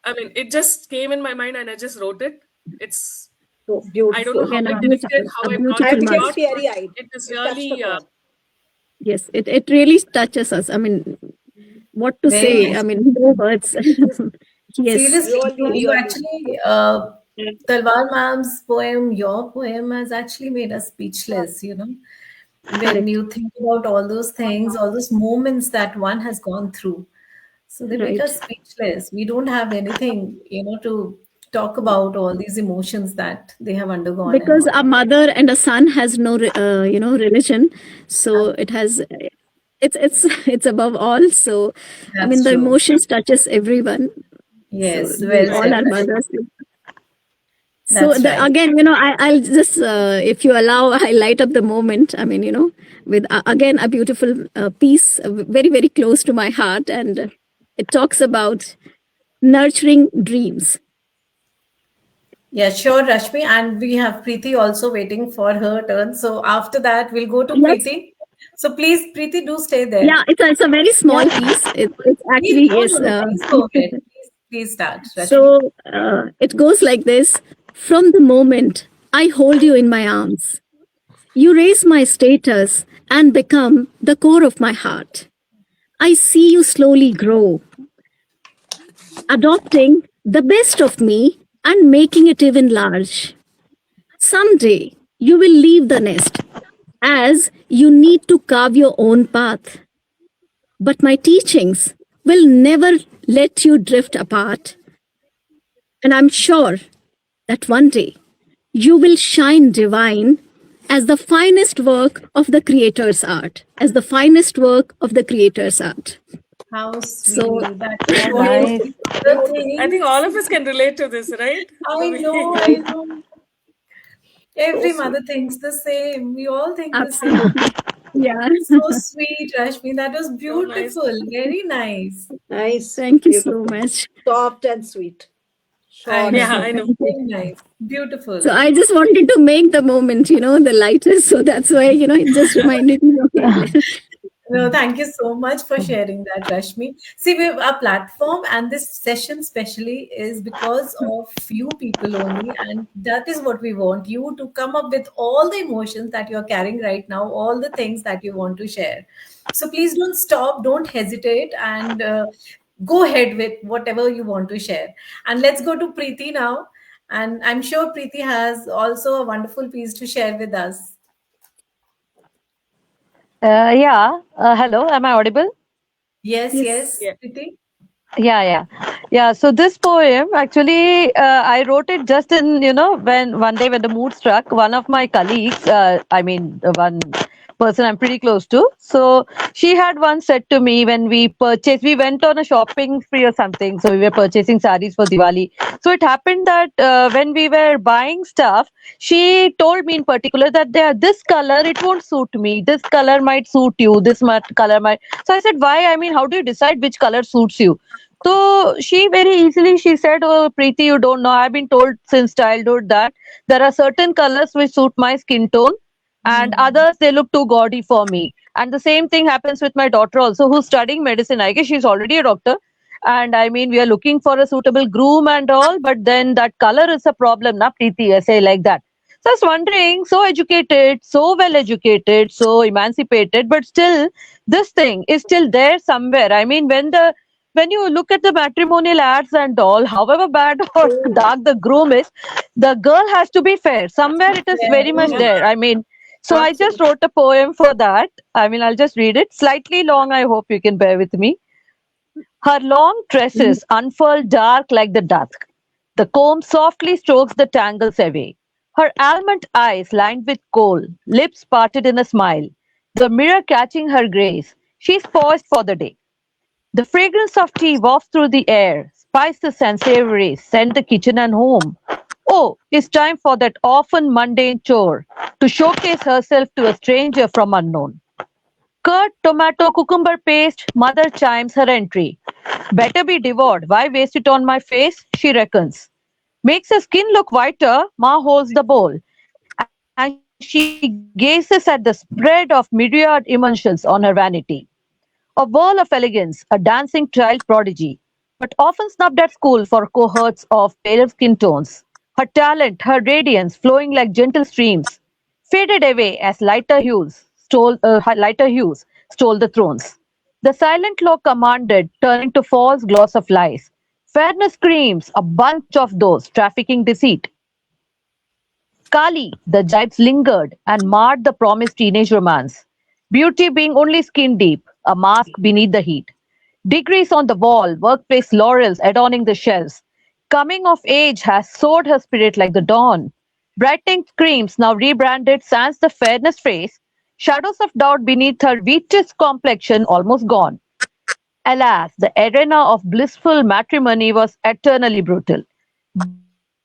Speaker 4: I mean, it just came in my mind and I just wrote it. It's,
Speaker 2: So
Speaker 4: I don't know
Speaker 2: beautiful.
Speaker 4: how
Speaker 5: Again,
Speaker 4: I connected, how
Speaker 5: a
Speaker 4: I brought
Speaker 2: I
Speaker 5: beautiful
Speaker 4: it
Speaker 2: became
Speaker 4: about,
Speaker 5: master.
Speaker 4: but
Speaker 2: teary eyed.
Speaker 4: it is
Speaker 2: It touched a
Speaker 4: really,
Speaker 2: chord.
Speaker 5: Yes, it really touches us. I mean, what to
Speaker 1: Very
Speaker 5: say? I
Speaker 1: nice.
Speaker 5: mean, no words. Yes,
Speaker 1: Seriously,
Speaker 2: Really,
Speaker 1: you
Speaker 2: really.
Speaker 1: actually, Talwar ma'am's poem, your poem has actually made us speechless, when
Speaker 5: correct.
Speaker 1: you think about all those things, all those moments that one has gone through. So they make us
Speaker 5: Right.
Speaker 1: speechless. We don't have anything, to talk about all these emotions that they have undergone and
Speaker 5: Because
Speaker 1: all.
Speaker 5: a mother and a son has no, religion, so it has. It's above all. So, I mean,
Speaker 1: That's
Speaker 5: the
Speaker 1: true.
Speaker 5: emotions touches everyone. So
Speaker 1: Yes,
Speaker 5: we
Speaker 1: well
Speaker 5: all
Speaker 1: said,
Speaker 5: are
Speaker 1: Rashmi.
Speaker 5: mothers. So
Speaker 1: That's right.
Speaker 5: again, I'll just, if you allow, I light up the moment. I mean, with again a beautiful piece, very very close to my heart, and it talks about nurturing dreams.
Speaker 1: Yeah, sure, Rashmi. And we have Preeti also waiting for her turn. So after that, we'll go to
Speaker 5: Yes,
Speaker 1: Preeti. So please, Preeti, do stay
Speaker 5: yeah,
Speaker 1: there.
Speaker 5: it's a very
Speaker 1: Yeah.
Speaker 5: small piece. It's
Speaker 1: Please,
Speaker 5: actually
Speaker 1: no,
Speaker 5: yes.
Speaker 1: no, no. Please go ahead. Please start, Rashmi.
Speaker 5: So it goes like this: from the moment I hold you in my arms, you raise my status and become the core of my heart. I see you slowly grow, adopting the best of me and making it even large. Someday you will leave the nest as you need to carve your own path. But my teachings will never let you drift apart. And I'm sure that one day you will shine divine as the finest work of the Creator's art, as the finest work of the Creator's art.
Speaker 1: How
Speaker 5: So,
Speaker 1: sweet. That is
Speaker 3: So
Speaker 1: what
Speaker 3: nice.
Speaker 1: the
Speaker 4: I think
Speaker 1: things.
Speaker 4: all of us can relate to this, right? The
Speaker 1: I
Speaker 4: way
Speaker 1: know, I know. Every
Speaker 2: So
Speaker 1: mother
Speaker 2: sweet.
Speaker 1: thinks the same. We all think the same.
Speaker 5: Absolutely. Yeah.
Speaker 1: So sweet, Rashmi. That was
Speaker 4: So nice.
Speaker 1: beautiful. Very nice.
Speaker 2: Nice,
Speaker 5: Thank you so
Speaker 2: beautiful,
Speaker 5: much.
Speaker 2: soft and sweet,
Speaker 1: I
Speaker 2: short
Speaker 1: know.
Speaker 2: and
Speaker 4: Yeah,
Speaker 2: sweet.
Speaker 4: I know.
Speaker 5: Thank you.
Speaker 1: Very nice.
Speaker 5: So
Speaker 1: Beautiful.
Speaker 5: I just wanted to make the moment, the lighter. So that's why, it just reminded me of it.
Speaker 1: No, thank you so much for sharing that, Rashmi. See, we our platform and this session specially is because of few people only, and that is what we want you to come up with all the emotions that you're carrying right now, all the things that you want to share. So please don't stop, don't hesitate, and go ahead with whatever you want to share. And let's go to Preeti now. And I'm sure Preeti has also a wonderful piece to share with us.
Speaker 3: Yeah. Hello. Am I audible?
Speaker 1: Yes,
Speaker 5: Yes.
Speaker 1: yes,
Speaker 4: Yeah.
Speaker 1: Preeti.
Speaker 3: Yeah. So this poem actually, I wrote it just in, when one day when the mood struck, one of my colleagues, I mean, the one person I'm pretty close to. So she had once said to me when we went on a shopping spree or something. So we were purchasing saris for Diwali. So it happened that when we were buying stuff, she told me in particular that this color, it won't suit me. This color might suit you. Color might. So I said, why? I mean, how do you decide which color suits you? So she very easily she said, "Oh, Preeti, you don't know. I've been told since childhood that there are certain colors which suit my skin tone, and
Speaker 1: Hmm.
Speaker 3: others they look too gaudy for me." And the same thing happens with my daughter also, who's studying medicine. I guess she's already a doctor. And I mean, we are looking for a suitable groom and all, but then that color is a problem, na Preeti? I say like that. So I was wondering, so educated, so well educated, so emancipated, but still, this thing is still there somewhere. I mean, when you look at the matrimonial ads and all, however bad or
Speaker 2: Oh,
Speaker 3: dark the groom is, the girl has to be fair. Somewhere it is very much
Speaker 1: Yes.
Speaker 2: yeah,
Speaker 3: there. I mean, so I just
Speaker 2: absolutely.
Speaker 3: wrote a poem for that. I mean, I'll just read it. Slightly long, I hope you can bear with me. Her long tresses unfurl dark like the dusk. The comb softly strokes the tangles away. Her almond eyes lined with kohl, lips parted in a smile. The mirror catching her grace. She's poised for the day. The fragrance of tea wafts through the air, spices and savories scent the kitchen and home. Oh, it's time for that often mundane chore to showcase herself to a stranger from unknown. Curd, tomato, cucumber paste, mother chimes her entry. Better be devoured, why waste it on my face? She reckons. Makes her skin look whiter, Ma holds the bowl, and she gazes at the spread of myriad emulsions on her vanity. A whirl of elegance, a dancing child prodigy, but often snubbed at school for cohorts of paler skin tones. Her talent, her radiance, flowing like gentle streams, faded away as lighter hues stole the thrones. The silent law commanded, turning to false gloss of lies. Fairness screams, a bunch of those trafficking deceit. Kali, the jibes lingered and marred the promised teenage romance. Beauty being only skin deep, a mask beneath the heat. Degrees on the wall, workplace laurels adorning the shelves. Coming of age has soared her spirit like the dawn. Brightening screams, now rebranded sans the fairness phrase. Shadows of doubt beneath her wheatest complexion almost gone. Alas, the arena of blissful matrimony was eternally brutal. Brides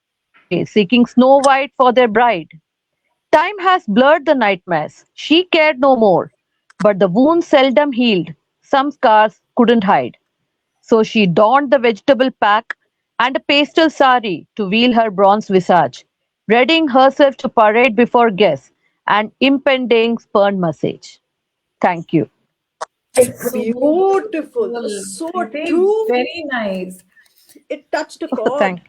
Speaker 3: ran away, seeking Snow White for their bride. Time has blurred the nightmares. She cared no more. But the wounds seldom healed. Some scars couldn't hide. So she donned the vegetable pack and a pastel sari to veil her bronze visage, readying herself to parade before guests and impending spurned message. Thank you.
Speaker 1: It's so
Speaker 2: Beautiful,
Speaker 1: beautiful.
Speaker 2: so
Speaker 1: Pretty,
Speaker 2: true.
Speaker 1: very nice.
Speaker 2: It touched a
Speaker 3: Oh,
Speaker 2: chord.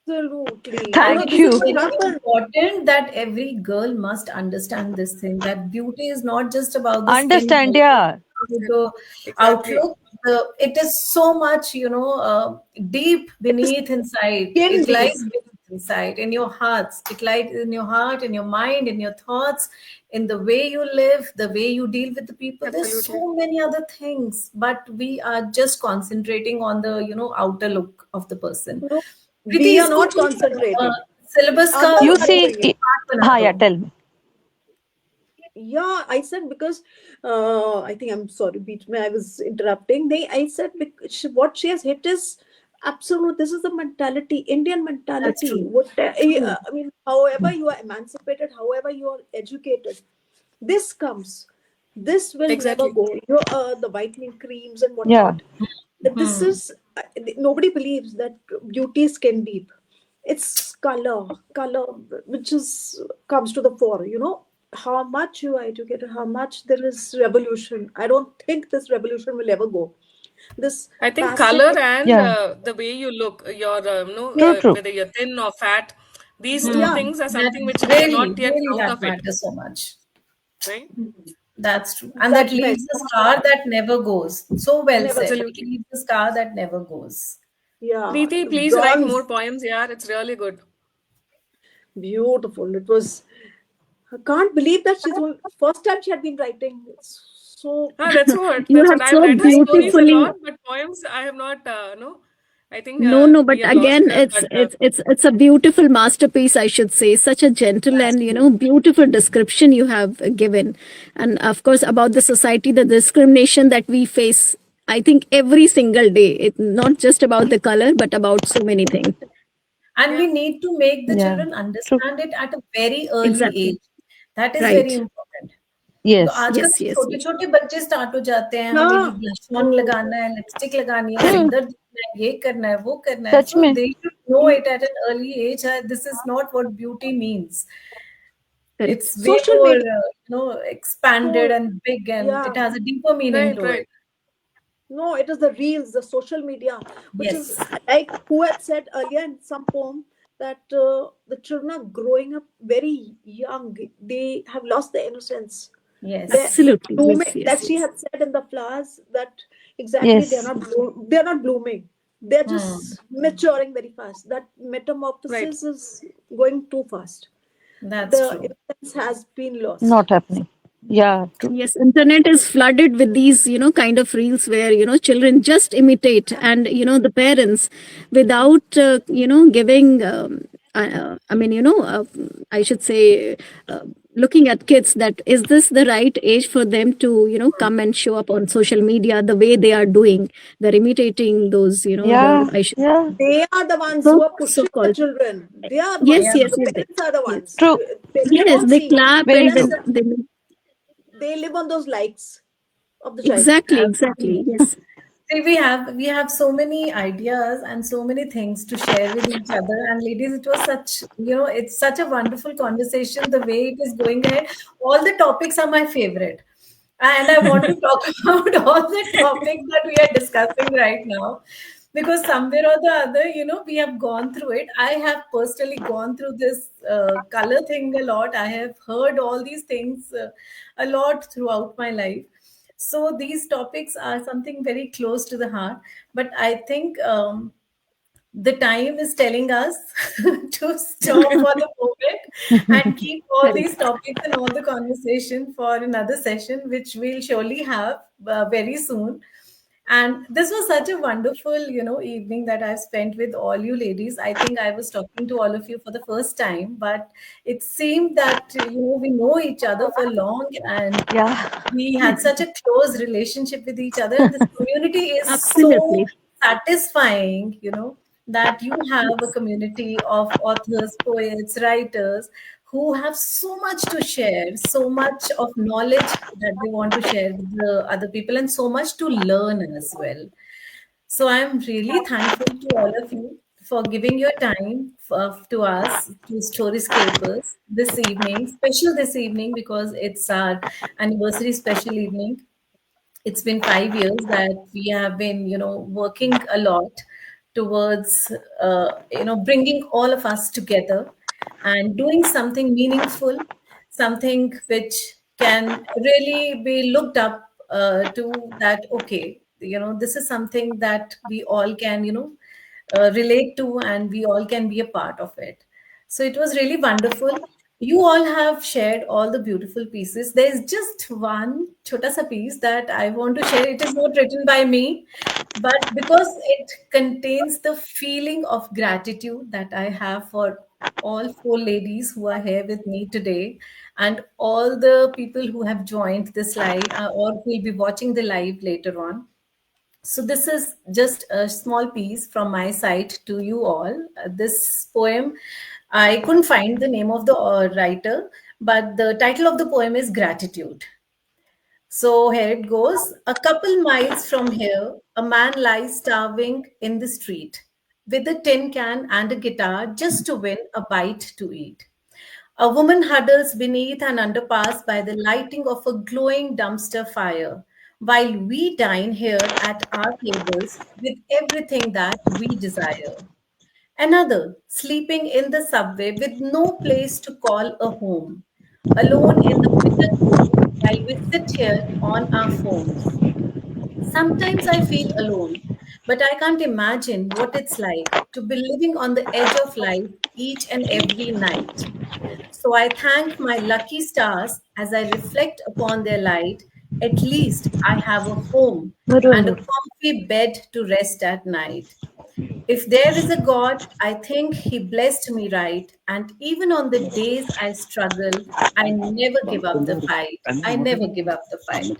Speaker 2: Absolutely.
Speaker 3: thank
Speaker 2: This
Speaker 1: Actually,
Speaker 2: is
Speaker 3: you.
Speaker 2: what
Speaker 1: very
Speaker 2: happened.
Speaker 1: important that every girl must understand this thing that beauty is not just about the skin
Speaker 3: Understand,
Speaker 1: color,
Speaker 3: yeah.
Speaker 1: the
Speaker 4: Exactly.
Speaker 1: outlook. It is so much, deep beneath inside.
Speaker 2: Skin
Speaker 1: It
Speaker 2: deep.
Speaker 1: lies beneath inside in your hearts. It lies in your heart, in your mind, in your thoughts, in the way you live, the way you deal with the people. There's
Speaker 4: Absolutely.
Speaker 1: so many other things, but we are just concentrating on the outer look of the person.
Speaker 2: No,
Speaker 1: Preeti
Speaker 2: we are
Speaker 1: इसको
Speaker 2: not concentrating.
Speaker 1: Syllabus का
Speaker 2: Others
Speaker 3: You
Speaker 2: are
Speaker 3: see,
Speaker 2: doing it.
Speaker 1: Part बना
Speaker 3: हाँ,
Speaker 1: दो.
Speaker 3: yeah, tell me.
Speaker 2: Yeah, I said because I think I'm sorry, beat me. I was interrupting. I said because what she has hit is Absolute. This is the mentality, Indian mentality.
Speaker 1: true.
Speaker 2: I mean, however you are emancipated, however you are educated, this comes. This will never
Speaker 4: Exactly.
Speaker 2: go. The whitening creams and
Speaker 3: Yeah.
Speaker 2: whatnot. This is nobody believes that beauty is skin deep. It's color, which is comes to the fore. How much you are educated, how much there is revolution. I don't think this revolution will ever go. This
Speaker 4: I think
Speaker 2: passing.
Speaker 4: color and
Speaker 3: Yeah.
Speaker 4: the way you look, your
Speaker 3: True, true.
Speaker 4: whether you're thin or fat, these two
Speaker 2: Yeah,
Speaker 4: things are
Speaker 1: That
Speaker 4: something which we are
Speaker 1: really,
Speaker 4: not yet
Speaker 1: really
Speaker 4: out
Speaker 1: that
Speaker 4: of it,
Speaker 1: matters so much.
Speaker 4: right?
Speaker 1: That's true. And that
Speaker 2: that meant
Speaker 1: leaves a scar that never goes. So well
Speaker 2: never
Speaker 1: said.
Speaker 2: go.
Speaker 1: It
Speaker 4: Absolutely.
Speaker 1: leaves a scar that never goes.
Speaker 2: Yeah,
Speaker 4: Preeti, please write more
Speaker 2: bronze,
Speaker 4: poems. Yeah, it's really good.
Speaker 2: beautiful. It was. I can't believe that she's only first time she had been writing. It's so.
Speaker 4: Ah, that's what.
Speaker 5: You
Speaker 4: That's
Speaker 5: have
Speaker 4: what I've
Speaker 5: so
Speaker 4: read her stories a
Speaker 5: beautifully
Speaker 4: lot, but poems I have not. No, I think
Speaker 5: No, no, but
Speaker 4: we have lost
Speaker 5: again,
Speaker 4: her.
Speaker 5: it's
Speaker 4: But
Speaker 5: it's a beautiful masterpiece, I should say. Such a gentle
Speaker 1: That's
Speaker 5: and
Speaker 1: true.
Speaker 5: beautiful description you have given, and of course about the society, the discrimination that we face. I think every single day, it not just about the color, but about so many things.
Speaker 1: And
Speaker 4: yeah,
Speaker 1: we need to make the
Speaker 3: Yeah.
Speaker 1: children
Speaker 3: True.
Speaker 1: understand it at a very early
Speaker 5: Exactly.
Speaker 1: age. That is very
Speaker 5: Right.
Speaker 1: important. तो
Speaker 3: Yes.
Speaker 1: आजकल
Speaker 5: Yes.
Speaker 1: तो
Speaker 5: Yes.
Speaker 1: छोटे छोटे बच्चे start हो जाते हैं, हमें ये
Speaker 2: Yeah.
Speaker 1: ब्लश ऑन लगाना है, लिपस्टिक लगानी है,
Speaker 3: Hmm.
Speaker 1: सुंदर दिखना है, ये करना है, वो करना है.
Speaker 3: सच
Speaker 1: So
Speaker 3: में.
Speaker 1: they should know it at an early age. This is not what beauty means.
Speaker 5: Correct.
Speaker 1: It's way
Speaker 2: Social
Speaker 1: more,
Speaker 2: media.
Speaker 1: expanded
Speaker 2: So,
Speaker 1: and big, and
Speaker 2: yeah.
Speaker 1: it has a deeper meaning
Speaker 4: right,
Speaker 1: to it.
Speaker 4: right.
Speaker 2: No, it is the reels, the social media, which is
Speaker 1: Yes,
Speaker 2: like who had said earlier in some poem that the children are growing up very young. They have lost their innocence. They're
Speaker 1: yes,
Speaker 5: Absolutely.
Speaker 2: blooming.
Speaker 5: Yes. Yes.
Speaker 2: That she
Speaker 5: Yes.
Speaker 2: had said in the flowers that exactly
Speaker 3: Yes.
Speaker 2: they're not blooming. They're
Speaker 1: hmm.
Speaker 2: just maturing very fast. That
Speaker 4: Right.
Speaker 2: metamorphosis is going too fast.
Speaker 1: That's
Speaker 2: The
Speaker 1: true.
Speaker 2: innocence has been lost.
Speaker 3: Not happening. Yeah. True.
Speaker 5: Yes, internet is flooded with these, kind of reels where, children just imitate and, the parents without, giving, I mean, I should say, looking at kids that is this the right age for them to, come and show up on social media the way they are doing. They're imitating those,
Speaker 3: Yeah.
Speaker 5: I should,
Speaker 3: Yeah.
Speaker 2: They are the ones who
Speaker 5: so,
Speaker 2: are
Speaker 5: so
Speaker 2: pushing the
Speaker 5: called.
Speaker 2: children. They are the
Speaker 5: Yes,
Speaker 2: ones.
Speaker 1: Yeah.
Speaker 5: yes,
Speaker 2: The
Speaker 5: yes,
Speaker 2: parents are the
Speaker 5: yes.
Speaker 2: ones.
Speaker 3: True.
Speaker 2: We
Speaker 5: Yes,
Speaker 2: don't
Speaker 5: they
Speaker 2: see.
Speaker 5: clap
Speaker 3: Very
Speaker 5: and
Speaker 2: Parents,
Speaker 3: true.
Speaker 5: then they
Speaker 2: they live on those likes of the child.
Speaker 5: exactly, exactly.
Speaker 1: Absolutely.
Speaker 5: Yes.
Speaker 1: See, we have so many ideas and so many things to share with each other. And ladies, it was such, it's such a wonderful conversation. The way it is going ahead, all the topics are my favorite. And I want to talk about all the topics that we are discussing right now. Because somewhere or the other, we have gone through it. I have personally gone through this color thing a lot. I have heard all these things a lot throughout my life. So these topics are something very close to the heart. But I think the time is telling us to stop for the moment and keep all these
Speaker 5: Correct.
Speaker 1: topics and all the conversation for another session, which we'll surely have very soon. And this was such a wonderful, evening that I've spent with all you ladies. I think I was talking to all of you for the first time, but it seemed that, we know each other for long, and
Speaker 3: Yeah.
Speaker 1: we had such a close relationship with each other. And this community is so
Speaker 5: Absolutely.
Speaker 1: satisfying, that you have a community of authors, poets, writers who have so much to share, so much of knowledge that they want to share with the other people, and so much to learn as well. So I'm really thankful to all of you for giving your time to us, to Storyscapers, this evening, special this evening because it's our anniversary special evening. It's been 5 years that we have been, working a lot towards, bringing all of us together and doing something meaningful, something which can really be looked up to, that, okay, this is something that we all can, relate to, and we all can be a part of it. So it was really wonderful. You all have shared all the beautiful pieces. There's just one chota sa piece that I want to share. It is not written by me, but because it contains the feeling of gratitude that I have for all four ladies who are here with me today, and all the people who have joined this live or who will be watching the live later on. So this is just a small piece from my side to you all. This poem, I couldn't find the name of the writer, but the title of the poem is Gratitude. So here it goes. A couple miles from here, a man lies starving in the street with a tin can and a guitar just to win a bite to eat. A woman huddles beneath an underpass by the lighting of a glowing dumpster fire, while we dine here at our tables with everything that we desire. Another, sleeping in the subway with no place to call a home, alone in the bitter cold while we sit here on our phones. Sometimes I feel alone, but I can't imagine what it's like to be living on the edge of life each and every night. So I thank my lucky stars as I reflect upon their light. At least I have a home and a comfy bed to rest at night. If there is a God, I think He blessed me right. And even on the days I struggle, I never give up the fight. I never give up the fight.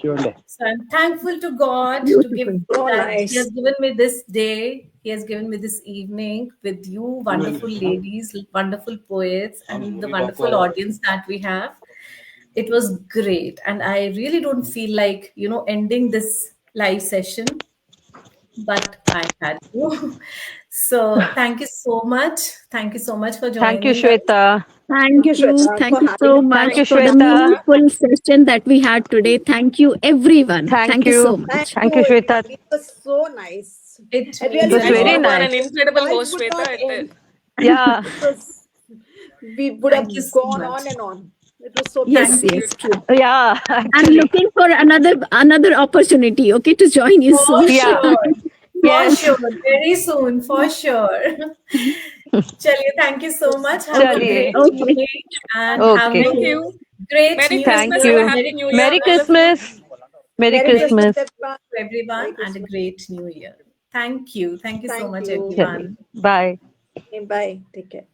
Speaker 1: So I'm thankful to God to give
Speaker 5: Beautiful.
Speaker 2: So
Speaker 1: that He
Speaker 2: nice.
Speaker 1: has given me this day. He has given me this evening with you, wonderful ladies, wonderful poets, and the wonderful audience that we have. It was great. And I really don't feel like, ending this live session, but I had to. So thank you so much. Thank you so much for
Speaker 3: Thank you,
Speaker 1: joining us.
Speaker 3: Shweta.
Speaker 2: Thank you, Shweta,
Speaker 5: Thank
Speaker 2: for
Speaker 5: you
Speaker 2: having
Speaker 5: so
Speaker 2: us.
Speaker 5: much
Speaker 3: Thank you,
Speaker 5: for the
Speaker 3: Shweta.
Speaker 5: meaningful session that we had today. Thank you, everyone.
Speaker 3: Thank
Speaker 5: Thank you so
Speaker 3: you.
Speaker 5: much.
Speaker 2: Thank
Speaker 3: Thank
Speaker 2: you,
Speaker 3: you, Shweta.
Speaker 2: everybody. It was so nice.
Speaker 1: It
Speaker 2: I
Speaker 1: means
Speaker 3: It
Speaker 2: really
Speaker 3: was
Speaker 1: a
Speaker 2: would
Speaker 3: very
Speaker 4: And
Speaker 2: not
Speaker 4: you are
Speaker 1: lot.
Speaker 4: an
Speaker 3: nice.
Speaker 4: incredible
Speaker 2: life
Speaker 4: host,
Speaker 2: would not
Speaker 4: Shweta.
Speaker 2: end.
Speaker 3: Yeah.
Speaker 2: It was we would
Speaker 1: Thank you
Speaker 2: have
Speaker 1: so
Speaker 2: gone
Speaker 1: much.
Speaker 2: on and on. It was so
Speaker 5: Yes,
Speaker 1: Thank
Speaker 2: beautiful.
Speaker 1: you.
Speaker 5: yes, true.
Speaker 3: Yeah,
Speaker 5: I'm
Speaker 3: actually.
Speaker 5: looking for another opportunity, okay, to join you
Speaker 1: For
Speaker 5: soon.
Speaker 3: Yeah.
Speaker 1: sure. For
Speaker 3: Yes.
Speaker 1: sure. Very soon. For sure. Chaliye, thank you so much. Have a
Speaker 5: Okay,
Speaker 3: Chaliye.
Speaker 1: great
Speaker 5: okay.
Speaker 1: evening and have
Speaker 3: Okay.
Speaker 1: a
Speaker 4: Thank
Speaker 5: Okay.
Speaker 4: you.
Speaker 1: great
Speaker 4: Merry
Speaker 1: new
Speaker 3: Thank
Speaker 4: Christmas
Speaker 1: year.
Speaker 4: and a
Speaker 3: you.
Speaker 4: Happy
Speaker 1: Merry
Speaker 4: New Year,
Speaker 3: Merry
Speaker 1: Christmas.
Speaker 4: all of you.
Speaker 3: Christmas. Merry
Speaker 2: Merry
Speaker 1: Merry
Speaker 2: Christmas,
Speaker 3: Christmas.
Speaker 1: Christmas
Speaker 2: everyone.
Speaker 1: to
Speaker 2: Merry
Speaker 1: everyone and a
Speaker 2: Christmas.
Speaker 1: great new year. Thank you. Thank you so
Speaker 2: Thank
Speaker 1: much,
Speaker 2: you.
Speaker 3: Chaliye.
Speaker 1: everyone.
Speaker 3: Bye.
Speaker 2: Bye. Take care.